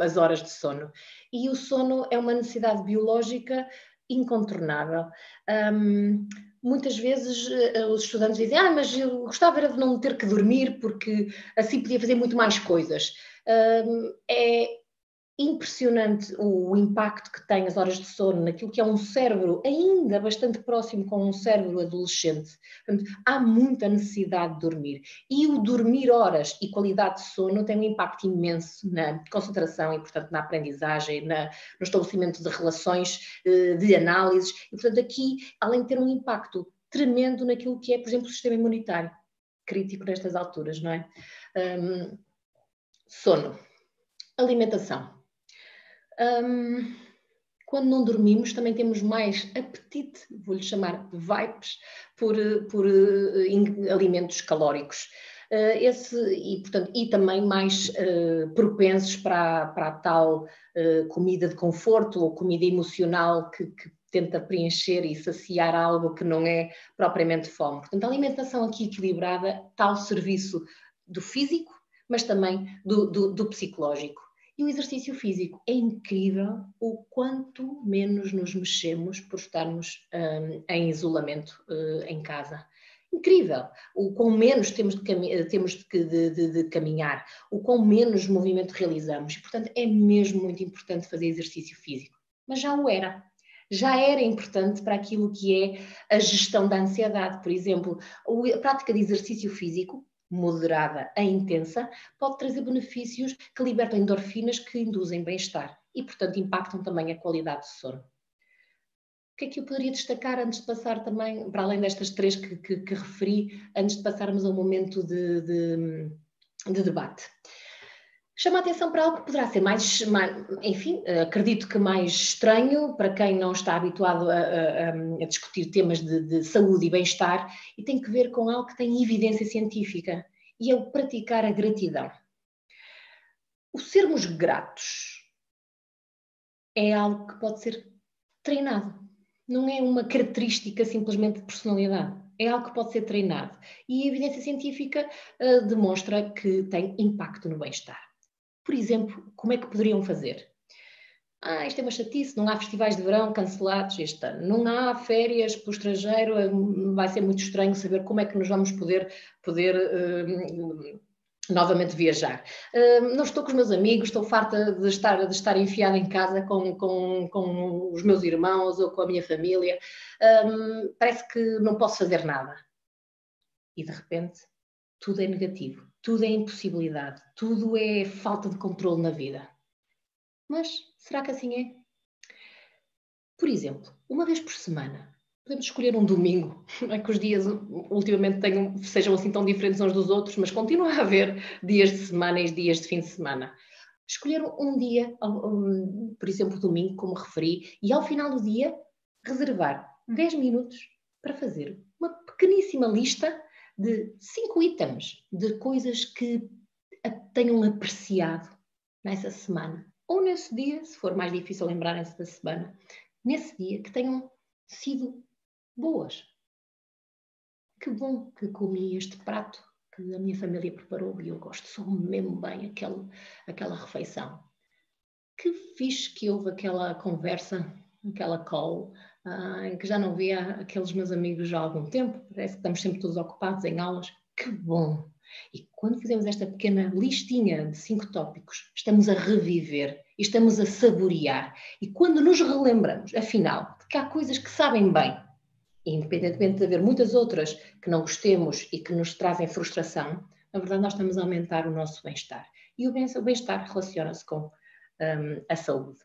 as horas de sono. E o sono é uma necessidade biológica incontornável. Muitas vezes os estudantes dizem mas eu gostava era de não ter que dormir porque assim podia fazer muito mais coisas. É impressionante o impacto que tem as horas de sono naquilo que é um cérebro ainda bastante próximo com um cérebro adolescente. Portanto, há muita necessidade de dormir. E o dormir horas e qualidade de sono tem um impacto imenso na concentração e, portanto, na aprendizagem, no estabelecimento de relações, de análises. E, portanto, aqui, além de ter um impacto tremendo naquilo que é, por exemplo, o sistema imunitário, crítico nestas alturas, não é? Sono. Alimentação. Quando não dormimos também temos mais apetite, vou-lhe chamar vibes, por alimentos calóricos. E também mais propensos para a tal comida de conforto ou comida emocional que tenta preencher e saciar algo que não é propriamente fome. Portanto, a alimentação aqui equilibrada está ao serviço do físico, mas também do psicológico. E o exercício físico é incrível o quanto menos nos mexemos por estarmos em isolamento em casa. Incrível, o quão menos temos de caminhar, o quão menos movimento realizamos. E, portanto, é mesmo muito importante fazer exercício físico. Mas já era importante para aquilo que é a gestão da ansiedade. Por exemplo, a prática de exercício físico, moderada a intensa, pode trazer benefícios que libertam endorfinas que induzem bem-estar e, portanto, impactam também a qualidade do sono. O que é que eu poderia destacar antes de passar também, para além destas três que referi, antes de passarmos ao momento de debate? Chama a atenção para algo que poderá ser enfim, acredito que mais estranho para quem não está habituado a discutir temas de saúde e bem-estar, e tem que ver com algo que tem evidência científica, e é o praticar a gratidão. O sermos gratos é algo que pode ser treinado, não é uma característica simplesmente de personalidade. É algo que pode ser treinado, e a evidência científica demonstra que tem impacto no bem-estar. Por exemplo, como é que poderiam fazer? Isto é uma chatice, não há festivais de verão cancelados este ano, não há férias para o estrangeiro, vai ser muito estranho saber como é que nos vamos poder novamente viajar. Não estou com os meus amigos, estou farta de estar enfiada em casa com os meus irmãos ou com a minha família, parece que não posso fazer nada. E de repente, tudo é negativo. Tudo é impossibilidade, tudo é falta de controle na vida. Mas será que assim é? Por exemplo, uma vez por semana, podemos escolher um domingo, não é que os dias ultimamente sejam assim tão diferentes uns dos outros, mas continua a haver dias de semana e dias de fim de semana. Escolher um dia, por exemplo, domingo, como referi, e ao final do dia reservar 10 minutos para fazer uma pequeníssima lista de 5 itens de coisas que tenham apreciado nessa semana. Ou nesse dia, se for mais difícil lembrarem-se da semana, nesse dia que tenham sido boas. Que bom que comi este prato que a minha família preparou e eu gosto, soube mesmo bem aquela refeição. Que fixe que houve aquela conversa, aquela call, em que já não via aqueles meus amigos há algum tempo, parece que estamos sempre todos ocupados em aulas. Que bom! E quando fizemos esta pequena listinha de 5 tópicos, estamos a reviver e estamos a saborear. E quando nos relembramos, afinal, de que há coisas que sabem bem, independentemente de haver muitas outras que não gostemos e que nos trazem frustração, na verdade nós estamos a aumentar o nosso bem-estar. E o bem-estar relaciona-se com a saúde.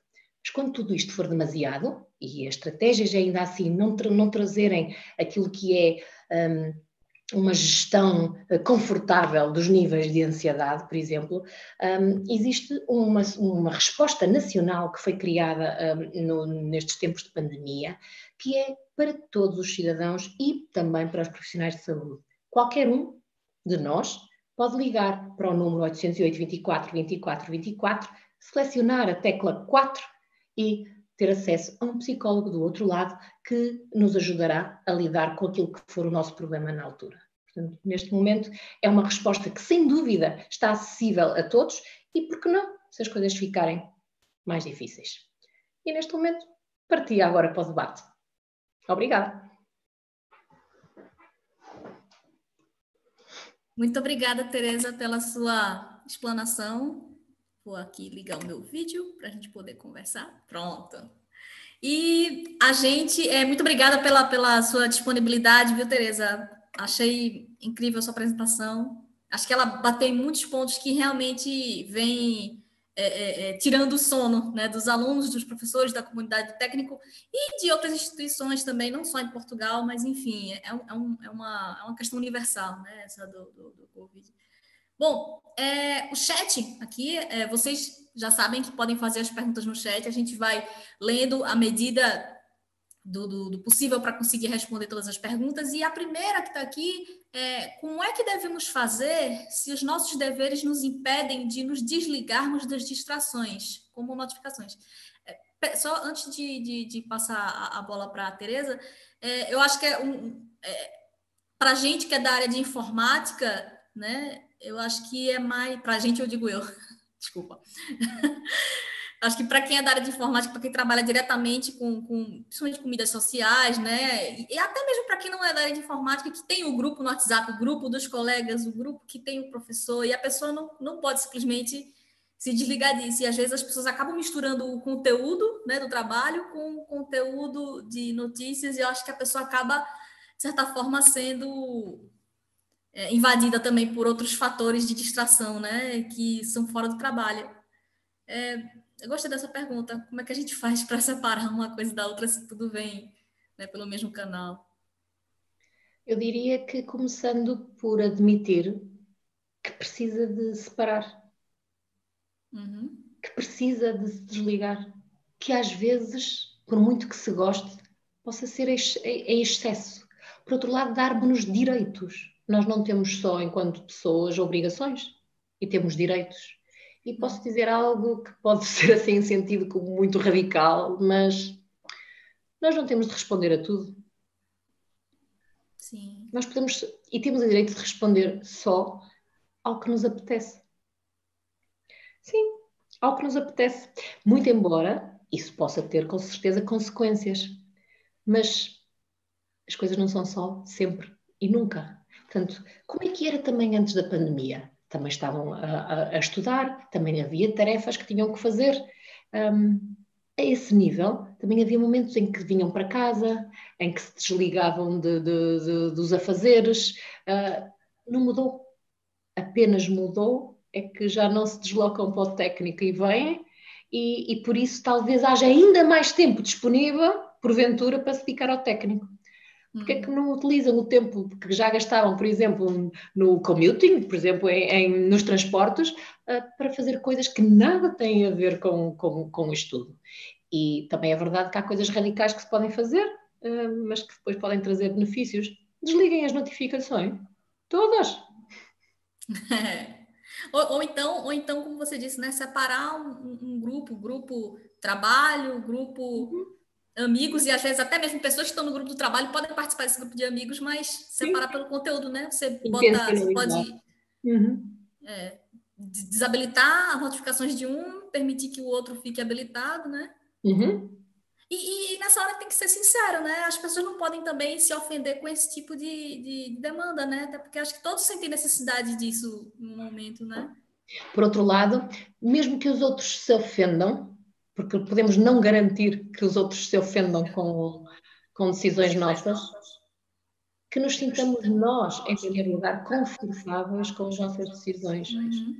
Mas quando tudo isto for demasiado, e as estratégias ainda assim não trazerem aquilo que é uma gestão confortável dos níveis de ansiedade, por exemplo, existe uma resposta nacional que foi criada nestes tempos de pandemia, que é para todos os cidadãos e também para os profissionais de saúde. Qualquer um de nós pode ligar para o número 808 24 24 24, selecionar a tecla 4 e ter acesso a um psicólogo do outro lado que nos ajudará a lidar com aquilo que for o nosso problema na altura. Portanto, neste momento é uma resposta que sem dúvida está acessível a todos e, por que não, se as coisas ficarem mais difíceis. E neste momento partia agora para o debate. Obrigada. Muito obrigada, Teresa, pela sua explanação. Vou aqui ligar o meu vídeo para a gente poder conversar. Pronto. E a gente, muito obrigada pela sua disponibilidade, viu, Teresa? Achei incrível a sua apresentação. Acho que ela bateu em muitos pontos que realmente vem tirando o sono, né, dos alunos, dos professores, da comunidade técnica e de outras instituições também, não só em Portugal, mas, enfim, é uma questão universal, né, essa do Covid. Bom, o chat aqui, vocês já sabem que podem fazer as perguntas no chat, a gente vai lendo à medida do possível para conseguir responder todas as perguntas. E a primeira que está aqui é: como é que devemos fazer se os nossos deveres nos impedem de nos desligarmos das distrações, como notificações? Só antes de passar a bola para a Tereza, eu acho que para a gente que é da área de informática, né, eu acho que é mais... Para a gente, eu digo eu. Desculpa. Acho que para quem é da área de informática, para quem trabalha diretamente principalmente com mídias sociais, né? E até mesmo para quem não é da área de informática, que tem o grupo no WhatsApp, o grupo dos colegas, o grupo que tem o professor, e a pessoa não pode simplesmente se desligar disso. E às vezes as pessoas acabam misturando o conteúdo, né, do trabalho com o conteúdo de notícias, e eu acho que a pessoa acaba, de certa forma, sendo invadida também por outros fatores de distração, né, que são fora do trabalho. Eu gostei dessa pergunta. Como é que a gente faz para separar uma coisa da outra se tudo vem, né, pelo mesmo canal? Eu diria que começando por admitir que precisa de separar, que precisa de se desligar, que às vezes, por muito que se goste, possa ser em excesso. Por outro lado, dar-nos direitos. Nós não temos só, enquanto pessoas, obrigações, e temos direitos. E posso dizer algo que pode ser assim em sentido como muito radical, mas nós não temos de responder a tudo. Sim. Nós podemos e temos o direito de responder só ao que nos apetece. Sim, ao que nos apetece. Muito embora isso possa ter com certeza consequências, mas as coisas não são só sempre e nunca. Portanto, como é que era também antes da pandemia? Também estavam a estudar, também havia tarefas que tinham que fazer. A esse nível, também havia momentos em que vinham para casa, em que se desligavam dos afazeres. Não mudou. Apenas mudou é que já não se deslocam para o técnico e vêm, e por isso talvez haja ainda mais tempo disponível, porventura, para se dedicar ao técnico. Porque é que não utilizam o tempo que já gastavam, por exemplo, no commuting, por exemplo, nos transportes, para fazer coisas que nada têm a ver com o estudo? E também é verdade que há coisas radicais que se podem fazer, mas que depois podem trazer benefícios. Desliguem as notificações. Todas. Ou então, como você disse, né, separar um grupo trabalho, grupo amigos, e às vezes até mesmo pessoas que estão no grupo do trabalho podem participar desse grupo de amigos, mas separar pelo conteúdo, né? Você pode desabilitar as notificações de um, permitir que o outro fique habilitado, né? E nessa hora tem que ser sincero, né? As pessoas não podem também se ofender com esse tipo de demanda, né? Até porque acho que todos sentem necessidade disso no momento, né? Por outro lado, mesmo que os outros se ofendam, porque podemos não garantir que os outros se ofendam com decisões nossas, que nos sintamos nós, em primeiro lugar, confortáveis com as nossas decisões.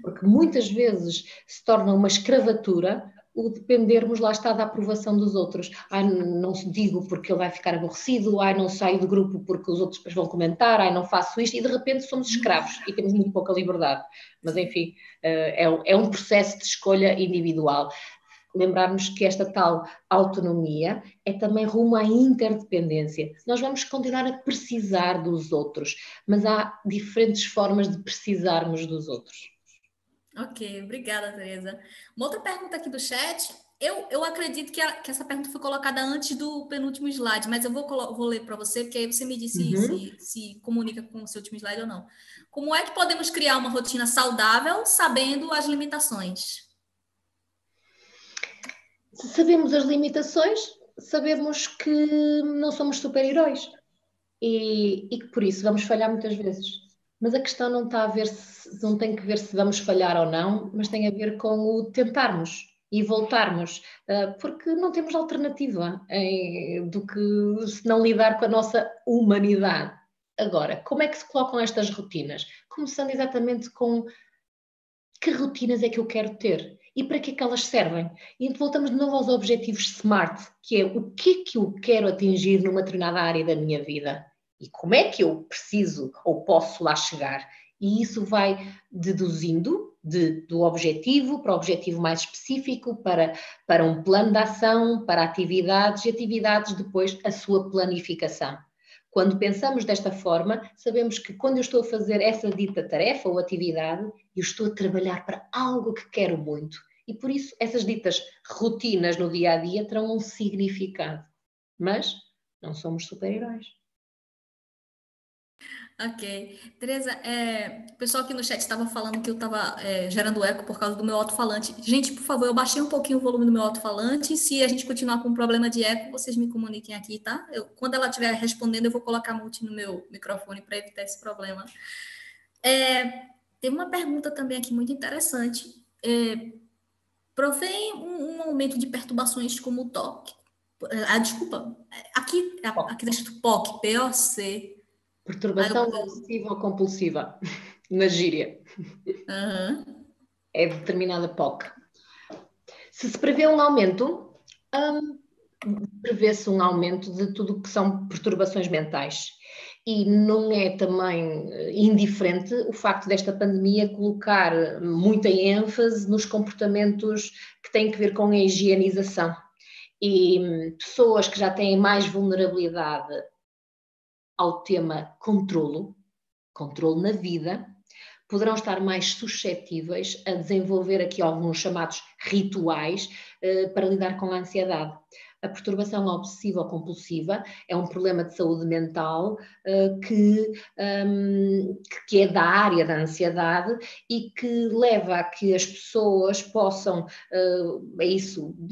Porque muitas vezes se torna uma escravatura o dependermos, lá está, da aprovação dos outros. Ai, não digo porque ele vai ficar aborrecido, ai, não saio do grupo porque os outros depois vão comentar, ai, não faço isto, e de repente somos escravos e temos muito pouca liberdade. Mas, enfim, é um processo de escolha individual. Lembrarmos que esta tal autonomia é também rumo à interdependência. Nós vamos continuar a precisar dos outros, mas há diferentes formas de precisarmos dos outros. Ok, obrigada, Tereza. Uma outra pergunta aqui do chat. Eu acredito que essa pergunta foi colocada antes do penúltimo slide, mas eu vou ler para você, porque aí você me diz se comunica com o seu último slide ou não. Como é que podemos criar uma rotina saudável sabendo as limitações? Se sabemos as limitações, sabemos que não somos super-heróis e que por isso vamos falhar muitas vezes. Mas a questão não tem que ver se vamos falhar ou não, mas tem a ver com o tentarmos e voltarmos, porque não temos alternativa do que se não lidar com a nossa humanidade. Agora, como é que se colocam estas rotinas? Começando exatamente com que rotinas é que eu quero ter e para que é que elas servem? E voltamos de novo aos objetivos SMART, que é o que é que eu quero atingir numa determinada área da minha vida e como é que eu preciso ou posso lá chegar. E isso vai deduzindo do objetivo para o objetivo mais específico, para um plano de ação, para atividades e atividades depois a sua planificação. Quando pensamos desta forma, sabemos que quando eu estou a fazer essa dita tarefa ou atividade, eu estou a trabalhar para algo que quero muito. E por isso essas ditas rotinas no dia a dia terão um significado. Mas não somos super-heróis. Ok. Teresa, o pessoal aqui no chat estava falando que eu estava gerando eco por causa do meu alto-falante. Gente, por favor, eu baixei um pouquinho o volume do meu alto-falante. E se a gente continuar com um problema de eco, vocês me comuniquem aqui, tá? Quando ela estiver respondendo, eu vou colocar mute no meu microfone para evitar esse problema. Tem uma pergunta também aqui muito interessante. Provém um aumento de perturbações como o TOC. Desculpa. Aqui está escrito POC, P-O-C. Perturbação obsessiva ou compulsiva, na gíria. Uhum. É determinada POC. Se prevê um aumento, prevê-se um aumento de tudo o que são perturbações mentais. E não é também indiferente o facto desta pandemia colocar muita ênfase nos comportamentos que têm que ver com a higienização. E pessoas que já têm mais vulnerabilidade ao tema controlo na vida, poderão estar mais suscetíveis a desenvolver aqui alguns chamados rituais para lidar com a ansiedade. A perturbação obsessiva ou compulsiva é um problema de saúde mental que é da área da ansiedade e que leva a que as pessoas possam,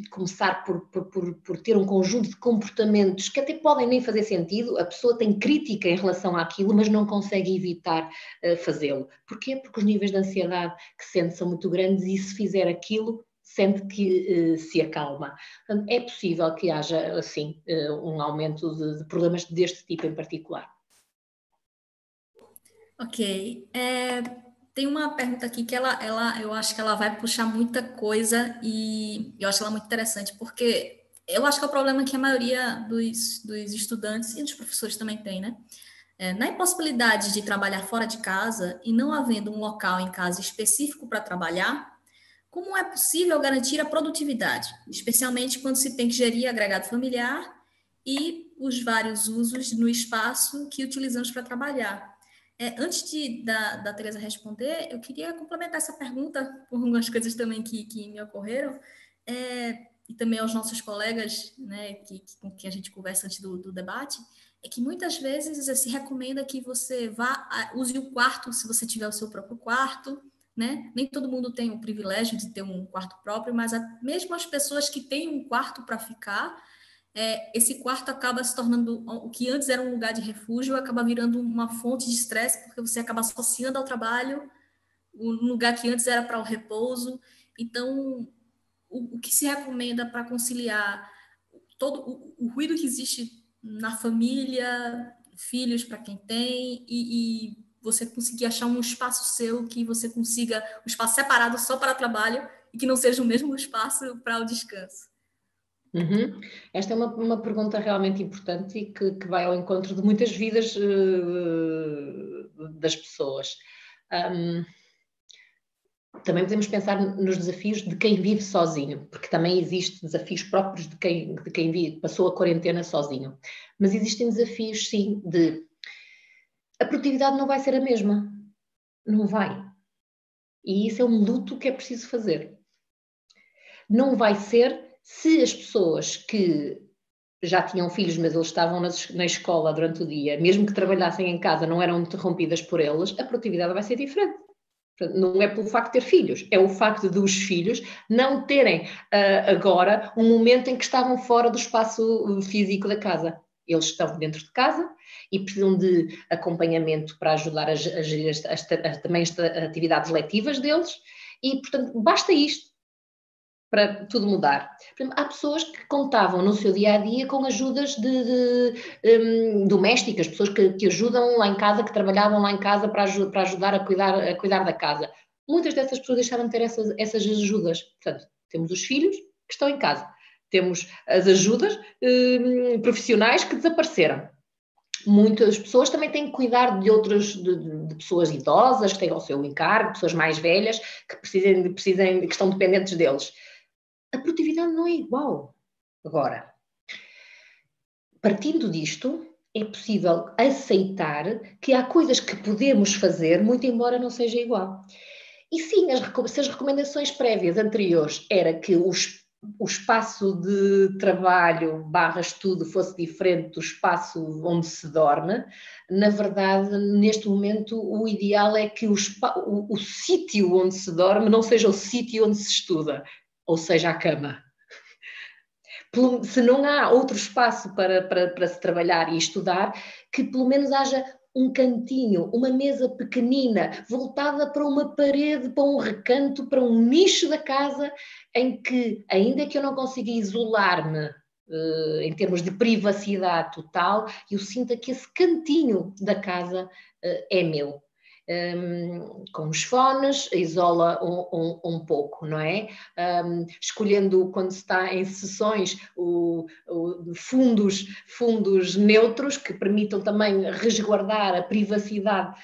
começar por ter um conjunto de comportamentos que até podem nem fazer sentido. A pessoa tem crítica em relação àquilo, mas não consegue evitar fazê-lo. Porquê? Porque os níveis de ansiedade que sente são muito grandes e se fizer aquilo, sente que se acalma. Portanto, é possível que haja, assim, um aumento de problemas deste tipo em particular. Ok. Tem uma pergunta aqui que eu acho que ela vai puxar muita coisa e eu acho ela muito interessante, porque eu acho que é o problema que a maioria dos estudantes e dos professores também tem, né? Na impossibilidade de trabalhar fora de casa e não havendo um local em casa específico para trabalhar, como é possível garantir a produtividade, especialmente quando se tem que gerir agregado familiar e os vários usos no espaço que utilizamos para trabalhar? Antes da Teresa responder, eu queria complementar essa pergunta por algumas coisas também que me ocorreram, e também aos nossos colegas, né, com quem a gente conversa antes do debate, é que muitas vezes se recomenda que você use o quarto, se você tiver o seu próprio quarto, né? Nem todo mundo tem o privilégio de ter um quarto próprio, mas mesmo as pessoas que têm um quarto para ficar, esse quarto acaba se tornando o que antes era um lugar de refúgio, acaba virando uma fonte de estresse, porque você acaba associando ao trabalho um lugar que antes era para o repouso. Então, o que se recomenda para conciliar todo o ruído que existe na família, filhos para quem tem, e você conseguir achar um espaço seu que você consiga, um espaço separado só para trabalho e que não seja o mesmo espaço para o descanso? Uhum. Esta é uma pergunta realmente importante e que vai ao encontro de muitas vidas das pessoas. Também podemos pensar nos desafios de quem vive sozinho, porque também existem desafios próprios de quem passou a quarentena sozinho. Mas existem desafios, sim, a produtividade não vai ser a mesma. Não vai. E isso é um luto que é preciso fazer. Não vai ser se as pessoas que já tinham filhos, mas eles estavam na escola durante o dia, mesmo que trabalhassem em casa, não eram interrompidas por eles, a produtividade vai ser diferente. Não é pelo facto de ter filhos, é o facto dos filhos não terem agora um momento em que estavam fora do espaço físico da casa. Eles estão dentro de casa e precisam de acompanhamento para ajudar a gerir também as atividades letivas deles e, portanto, basta isto para tudo mudar. Há pessoas que contavam no seu dia-a-dia com ajudas domésticas, pessoas que ajudam lá em casa, que trabalhavam lá em casa para ajudar a cuidar da casa. Muitas dessas pessoas deixaram de ter essas ajudas. Portanto, temos os filhos que estão em casa, temos as ajudas profissionais que desapareceram. muitas pessoas também têm que cuidar de outras, de pessoas idosas que têm o seu encargo, pessoas mais velhas que que estão dependentes deles. A produtividade não é igual. Agora, partindo disto, é possível aceitar que há coisas que podemos fazer, muito embora não seja igual. E sim, se as recomendações prévias anteriores era que o espaço de trabalho / estudo fosse diferente do espaço onde se dorme, na verdade, neste momento, o ideal é que o sítio onde se dorme não seja o sítio onde se estuda, ou seja, a cama. Se não há outro espaço para se trabalhar e estudar, que pelo menos haja um cantinho, uma mesa pequenina, voltada para uma parede, para um recanto, para um nicho da casa, em que, ainda que eu não consiga isolar-me em termos de privacidade total, eu sinto que esse cantinho da casa é meu. Com os fones, isola um pouco, não é? Escolhendo, quando se está em sessões, fundos neutros que permitam também resguardar a privacidade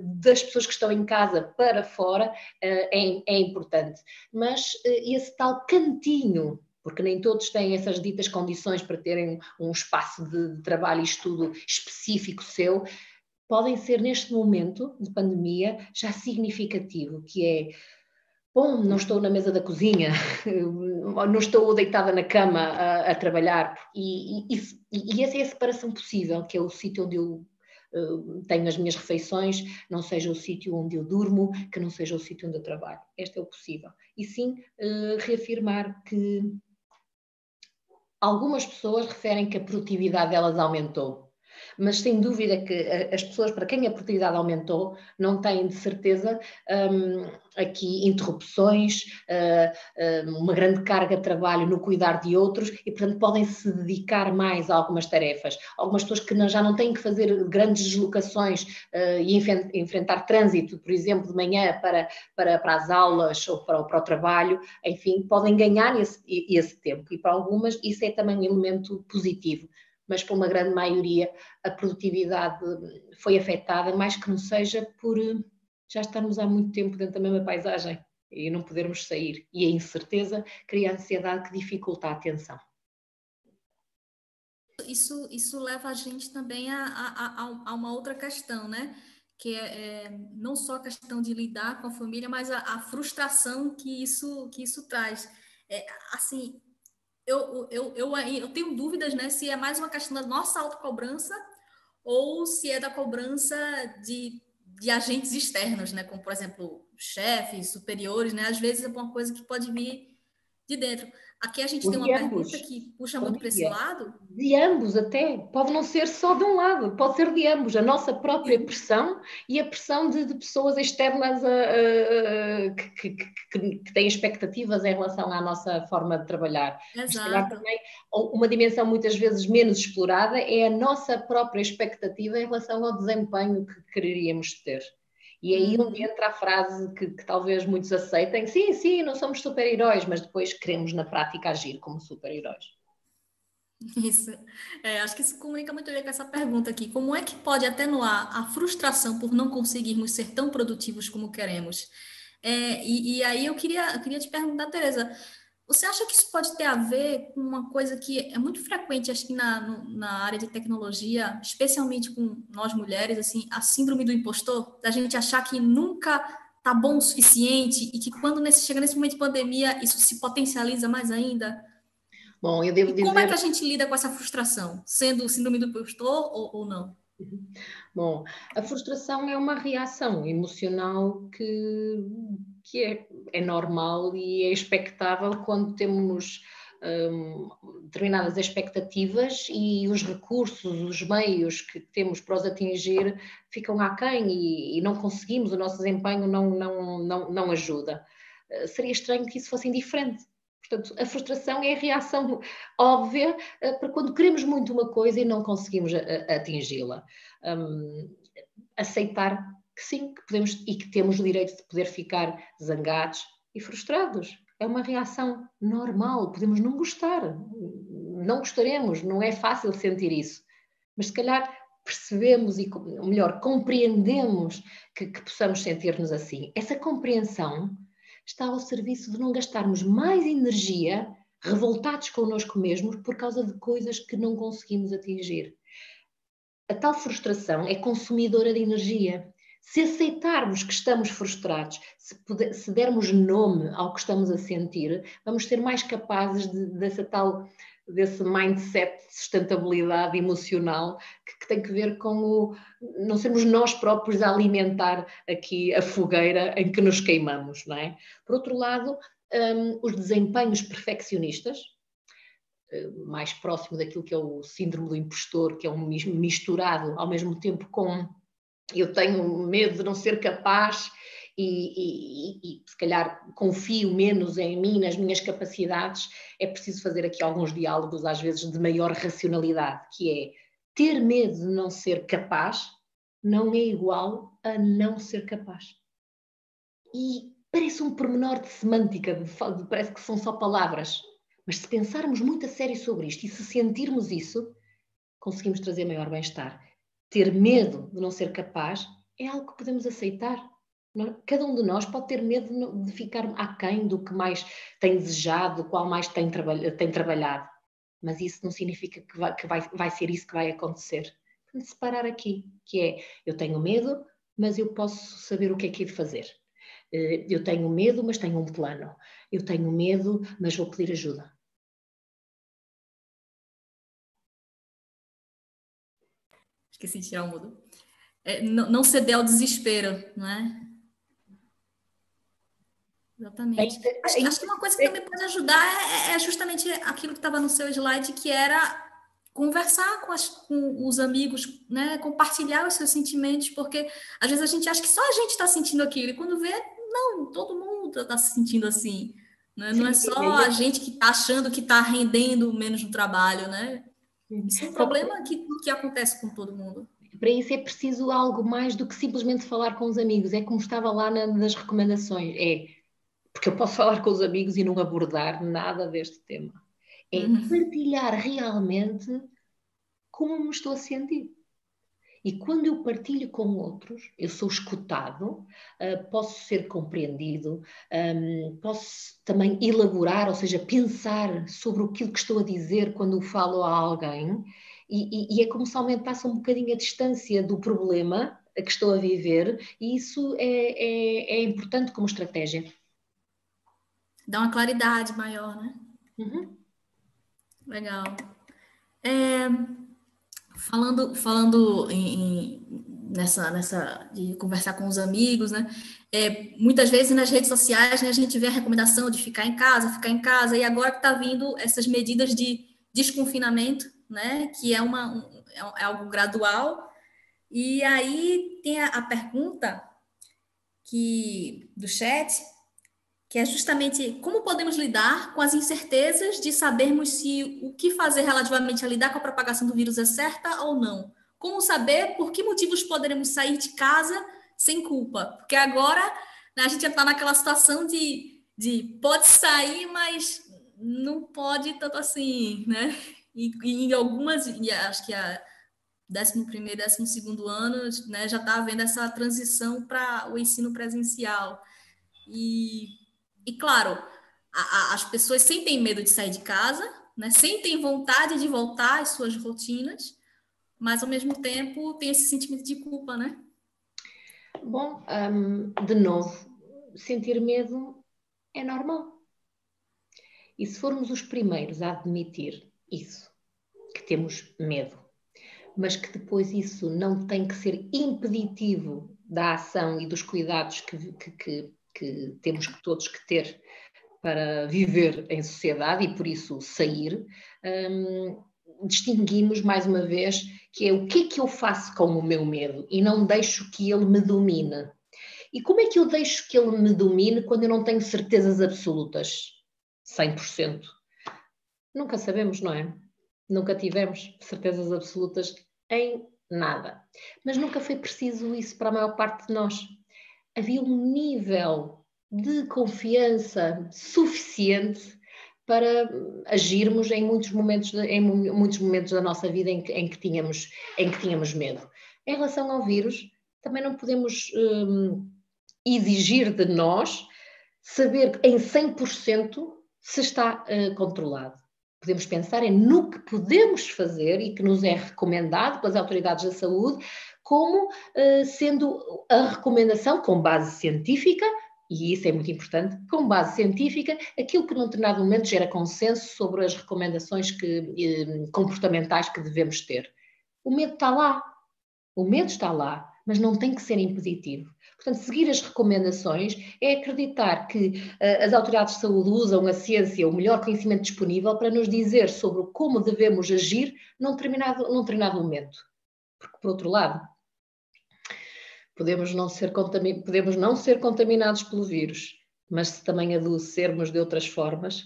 das pessoas que estão em casa para fora, é importante. Mas esse tal cantinho, porque nem todos têm essas ditas condições para terem um espaço de trabalho e estudo específico seu, podem ser, neste momento de pandemia, já significativo, que é, bom, não estou na mesa da cozinha, não estou deitada na cama a trabalhar, e essa é a separação possível, que é o sítio onde eu tenho as minhas refeições, não seja o sítio onde eu durmo, que não seja o sítio onde eu trabalho. Este é o possível. E sim, reafirmar que algumas pessoas referem que a produtividade delas aumentou. Mas sem dúvida que as pessoas para quem a produtividade aumentou não têm de certeza aqui interrupções, uma grande carga de trabalho no cuidar de outros e, portanto, podem se dedicar mais a algumas tarefas. Algumas pessoas que já não têm que fazer grandes deslocações e enfrentar trânsito, por exemplo, de manhã para as aulas ou para o trabalho, enfim, podem ganhar esse tempo. E para algumas isso é também um elemento positivo. Mas para uma grande maioria a produtividade foi afetada, mais que não seja por já estarmos há muito tempo dentro da mesma paisagem e não podermos sair. E a incerteza cria ansiedade que dificulta a atenção. Isso leva a gente também a uma outra questão, né? Que é não só a questão de lidar com a família, mas a frustração que isso traz. Assim, eu tenho dúvidas, né, se é mais uma questão da nossa autocobrança ou se é da cobrança de agentes externos, né, como, por exemplo, chefes, superiores, né, às vezes é uma coisa que pode vir de dentro. Aqui a gente tem uma pergunta que puxa muito para esse lado. De ambos até, pode não ser só de um lado, pode ser de ambos, a nossa própria pressão e a pressão de pessoas externas que têm expectativas em relação à nossa forma de trabalhar. Exato. Mas se calhar também uma dimensão muitas vezes menos explorada é a nossa própria expectativa em relação ao desempenho que quereríamos ter. E aí onde entra a frase que talvez muitos aceitem, sim, não somos super-heróis, mas depois queremos na prática agir como super-heróis. Isso. Acho que isso comunica muito bem com essa pergunta aqui. Como é que pode atenuar a frustração por não conseguirmos ser tão produtivos como queremos? E aí eu queria te perguntar, Teresa, você acha que isso pode ter a ver com uma coisa que é muito frequente, acho que na área de tecnologia, especialmente com nós mulheres, assim, a síndrome do impostor, da gente achar que nunca tá bom o suficiente e que quando chega nesse momento de pandemia, isso se potencializa mais ainda? Bom, eu devo dizer... Como é que a gente lida com essa frustração? Sendo síndrome do impostor ou não? Bom, a frustração é uma reação emocional que é normal e é expectável quando temos determinadas expectativas e os recursos, os meios que temos para os atingir ficam aquém e não conseguimos, o nosso desempenho não ajuda. Seria estranho que isso fosse indiferente. Portanto, a frustração é a reação óbvia para quando queremos muito uma coisa e não conseguimos atingi-la. Aceitar que sim, que podemos e que temos o direito de poder ficar zangados e frustrados. É uma reação normal, podemos não gostar, não gostaremos, não é fácil sentir isso. Mas se calhar percebemos ou melhor, compreendemos que possamos sentir-nos assim. Essa compreensão está ao serviço de não gastarmos mais energia revoltados connosco mesmos por causa de coisas que não conseguimos atingir. A tal frustração é consumidora de energia. Se aceitarmos que estamos frustrados, se dermos nome ao que estamos a sentir, vamos ser mais capazes desse mindset de sustentabilidade emocional que tem que ver com não sermos nós próprios a alimentar aqui a fogueira em que nos queimamos, não é? Por outro lado, os desempenhos perfeccionistas, mais próximo daquilo que é o síndrome do impostor, que é um misturado ao mesmo tempo com eu tenho medo de não ser capaz e se calhar confio menos em mim, nas minhas capacidades, é preciso fazer aqui alguns diálogos, às vezes de maior racionalidade, que é ter medo de não ser capaz não é igual a não ser capaz. E parece um pormenor de semântica, parece que são só palavras, mas se pensarmos muito a sério sobre isto e se sentirmos isso, conseguimos trazer maior bem-estar. Ter medo de não ser capaz é algo que podemos aceitar. Cada um de nós pode ter medo de ficar aquém do que mais tem desejado, do qual mais tem trabalhado. Mas isso não significa que vai ser isso que vai acontecer. Vamos separar aqui, que é, eu tenho medo, mas eu posso saber o que é que hei de fazer. Eu tenho medo, mas tenho um plano. Eu tenho medo, mas vou pedir ajuda. Esqueci de tirar o mudo. Não ceder ao desespero, não é? Exatamente. Acho que uma coisa que também pode ajudar é justamente aquilo que estava no seu slide, que era conversar com os amigos, né? Compartilhar os seus sentimentos, porque às vezes a gente acha que só a gente está sentindo aquilo, e quando vê, não, todo mundo está se sentindo assim. Né? Não é só a gente que está achando que está rendendo menos no trabalho, né? Isso é um problema que acontece com todo mundo. Para isso é preciso algo mais do que simplesmente falar com os amigos. É como estava lá nas recomendações. Porque eu posso falar com os amigos e não abordar nada deste tema. É partilhar realmente como me estou a sentir. E quando eu partilho com outros, eu sou escutado, posso ser compreendido, posso também elaborar, ou seja, pensar sobre aquilo que estou a dizer quando falo a alguém, e é como se aumentasse um bocadinho a distância do problema a que estou a viver, e isso é importante como estratégia. Dá uma claridade maior, né? Uhum. Legal. Falando nessa de conversar com os amigos, né? Muitas vezes nas redes sociais, né, a gente vê a recomendação de ficar em casa, e agora que está vindo essas medidas de desconfinamento, né? Que é algo gradual. E aí tem a pergunta do chat, que é justamente como podemos lidar com as incertezas de sabermos se o que fazer relativamente a lidar com a propagação do vírus é certa ou não. Como saber por que motivos poderemos sair de casa sem culpa? Porque agora, né, a gente já está naquela situação de pode sair, mas não pode tanto assim, né? E em algumas, acho que a 11º e 12º ano, né, já está havendo essa transição para o ensino presencial. E claro, as pessoas sentem medo de sair de casa, né? Sentem vontade de voltar às suas rotinas, mas ao mesmo tempo tem esse sentimento de culpa, né? Bom, de novo, sentir medo é normal. E se formos os primeiros a admitir isso, que temos medo, mas que depois isso não tem que ser impeditivo da ação e dos cuidados que temos todos que ter para viver em sociedade e por isso sair, distinguimos mais uma vez que é o que é que eu faço com o meu medo e não deixo que ele me domine. E como é que eu deixo que ele me domine quando eu não tenho certezas absolutas? 100%. Nunca sabemos, não é? Nunca tivemos certezas absolutas em nada. Mas nunca foi preciso isso para a maior parte de nós. Havia um nível de confiança suficiente para agirmos em muitos momentos da nossa vida em que tínhamos medo. Em relação ao vírus, também não podemos exigir de nós saber em 100% se está controlado. Podemos pensar no que podemos fazer e que nos é recomendado pelas autoridades da saúde, como sendo a recomendação com base científica, e isso é muito importante, com base científica, aquilo que num determinado momento gera consenso sobre as recomendações comportamentais que devemos ter. O medo está lá, mas não tem que ser impeditivo. Portanto, seguir as recomendações é acreditar que as autoridades de saúde usam a ciência, o melhor conhecimento disponível, para nos dizer sobre como devemos agir num determinado momento. Porque, por outro lado, podemos não ser contaminados pelo vírus, mas se também adoecermos de outras formas,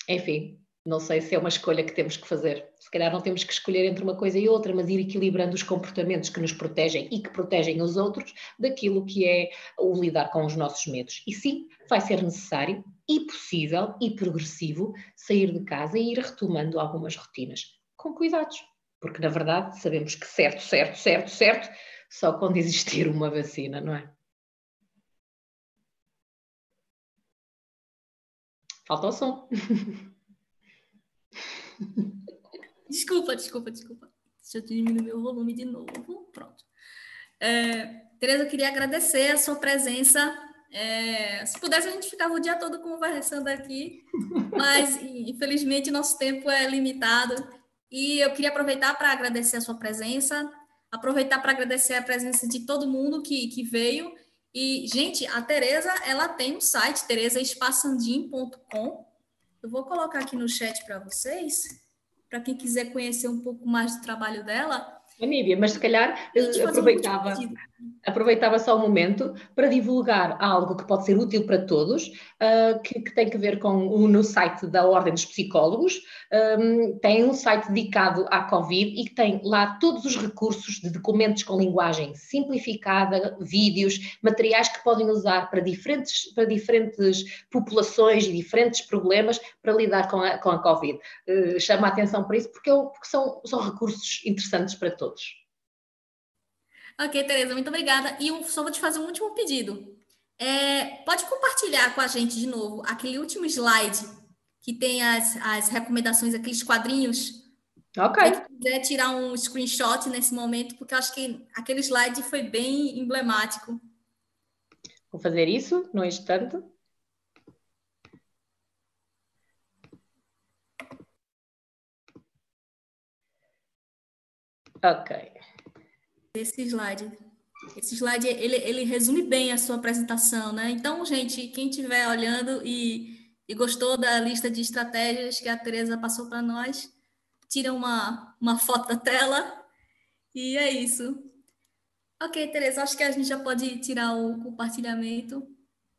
enfim, não sei se é uma escolha que temos que fazer. Se calhar não temos que escolher entre uma coisa e outra, mas ir equilibrando os comportamentos que nos protegem e que protegem os outros daquilo que é o lidar com os nossos medos. E sim, vai ser necessário e possível e progressivo sair de casa e ir retomando algumas rotinas, com cuidados. Porque, na verdade, sabemos que certo, só quando existir uma vacina, não é? Falta o som. Desculpa. Deixa eu diminuir meu volume de novo. Pronto. Tereza, eu queria agradecer a sua presença. Se pudesse, a gente ficava o dia todo conversando aqui, mas infelizmente nosso tempo é limitado. E eu queria aproveitar para agradecer a sua presença, aproveitar para agradecer a presença de todo mundo que veio. E, gente, a Tereza, ela tem um site, terezaespaçandim.com. Eu vou colocar aqui no chat para vocês, para quem quiser conhecer um pouco mais do trabalho dela. Nívia, mas se calhar aproveitava só um momento para divulgar algo que pode ser útil para todos, que tem que ver no site da Ordem dos Psicólogos. Tem um site dedicado à Covid e que tem lá todos os recursos de documentos com linguagem simplificada, vídeos, materiais que podem usar para diferentes populações e diferentes problemas para lidar com a Covid. Chama a atenção para isso porque são recursos interessantes para todos. Ok, Tereza, muito obrigada. E eu só vou te fazer um último pedido. Pode compartilhar com a gente de novo aquele último slide que tem as recomendações, aqueles quadrinhos. Ok. Quem quiser tirar um screenshot nesse momento, porque eu acho que aquele slide foi bem emblemático. Vou fazer isso no instante. Ok. Esse slide ele resume bem a sua apresentação, né? Então, gente, quem estiver olhando e gostou da lista de estratégias que a Tereza passou para nós, tira uma foto da tela e é isso. Ok, Tereza, acho que a gente já pode tirar o compartilhamento.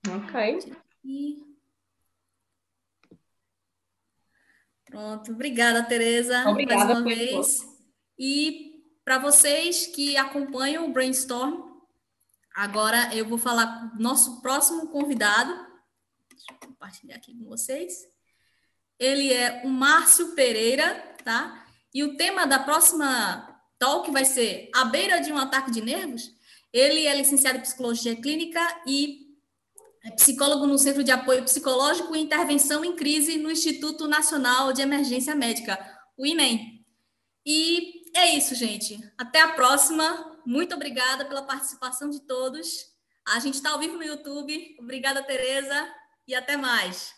Ok. Pronto, obrigada, Tereza, mais uma vez. E para vocês que acompanham o Brainstorm, agora eu vou falar com o nosso próximo convidado. Deixa eu compartilhar aqui com vocês. Ele é o Márcio Pereira, tá? E o tema da próxima talk vai ser À beira de um ataque de nervos. Ele é licenciado em Psicologia Clínica e é psicólogo no Centro de Apoio Psicológico e Intervenção em Crise no Instituto Nacional de Emergência Médica, o INEM. E é isso, gente. Até a próxima. Muito obrigada pela participação de todos. A gente está ao vivo no YouTube. Obrigada, Tereza, e até mais.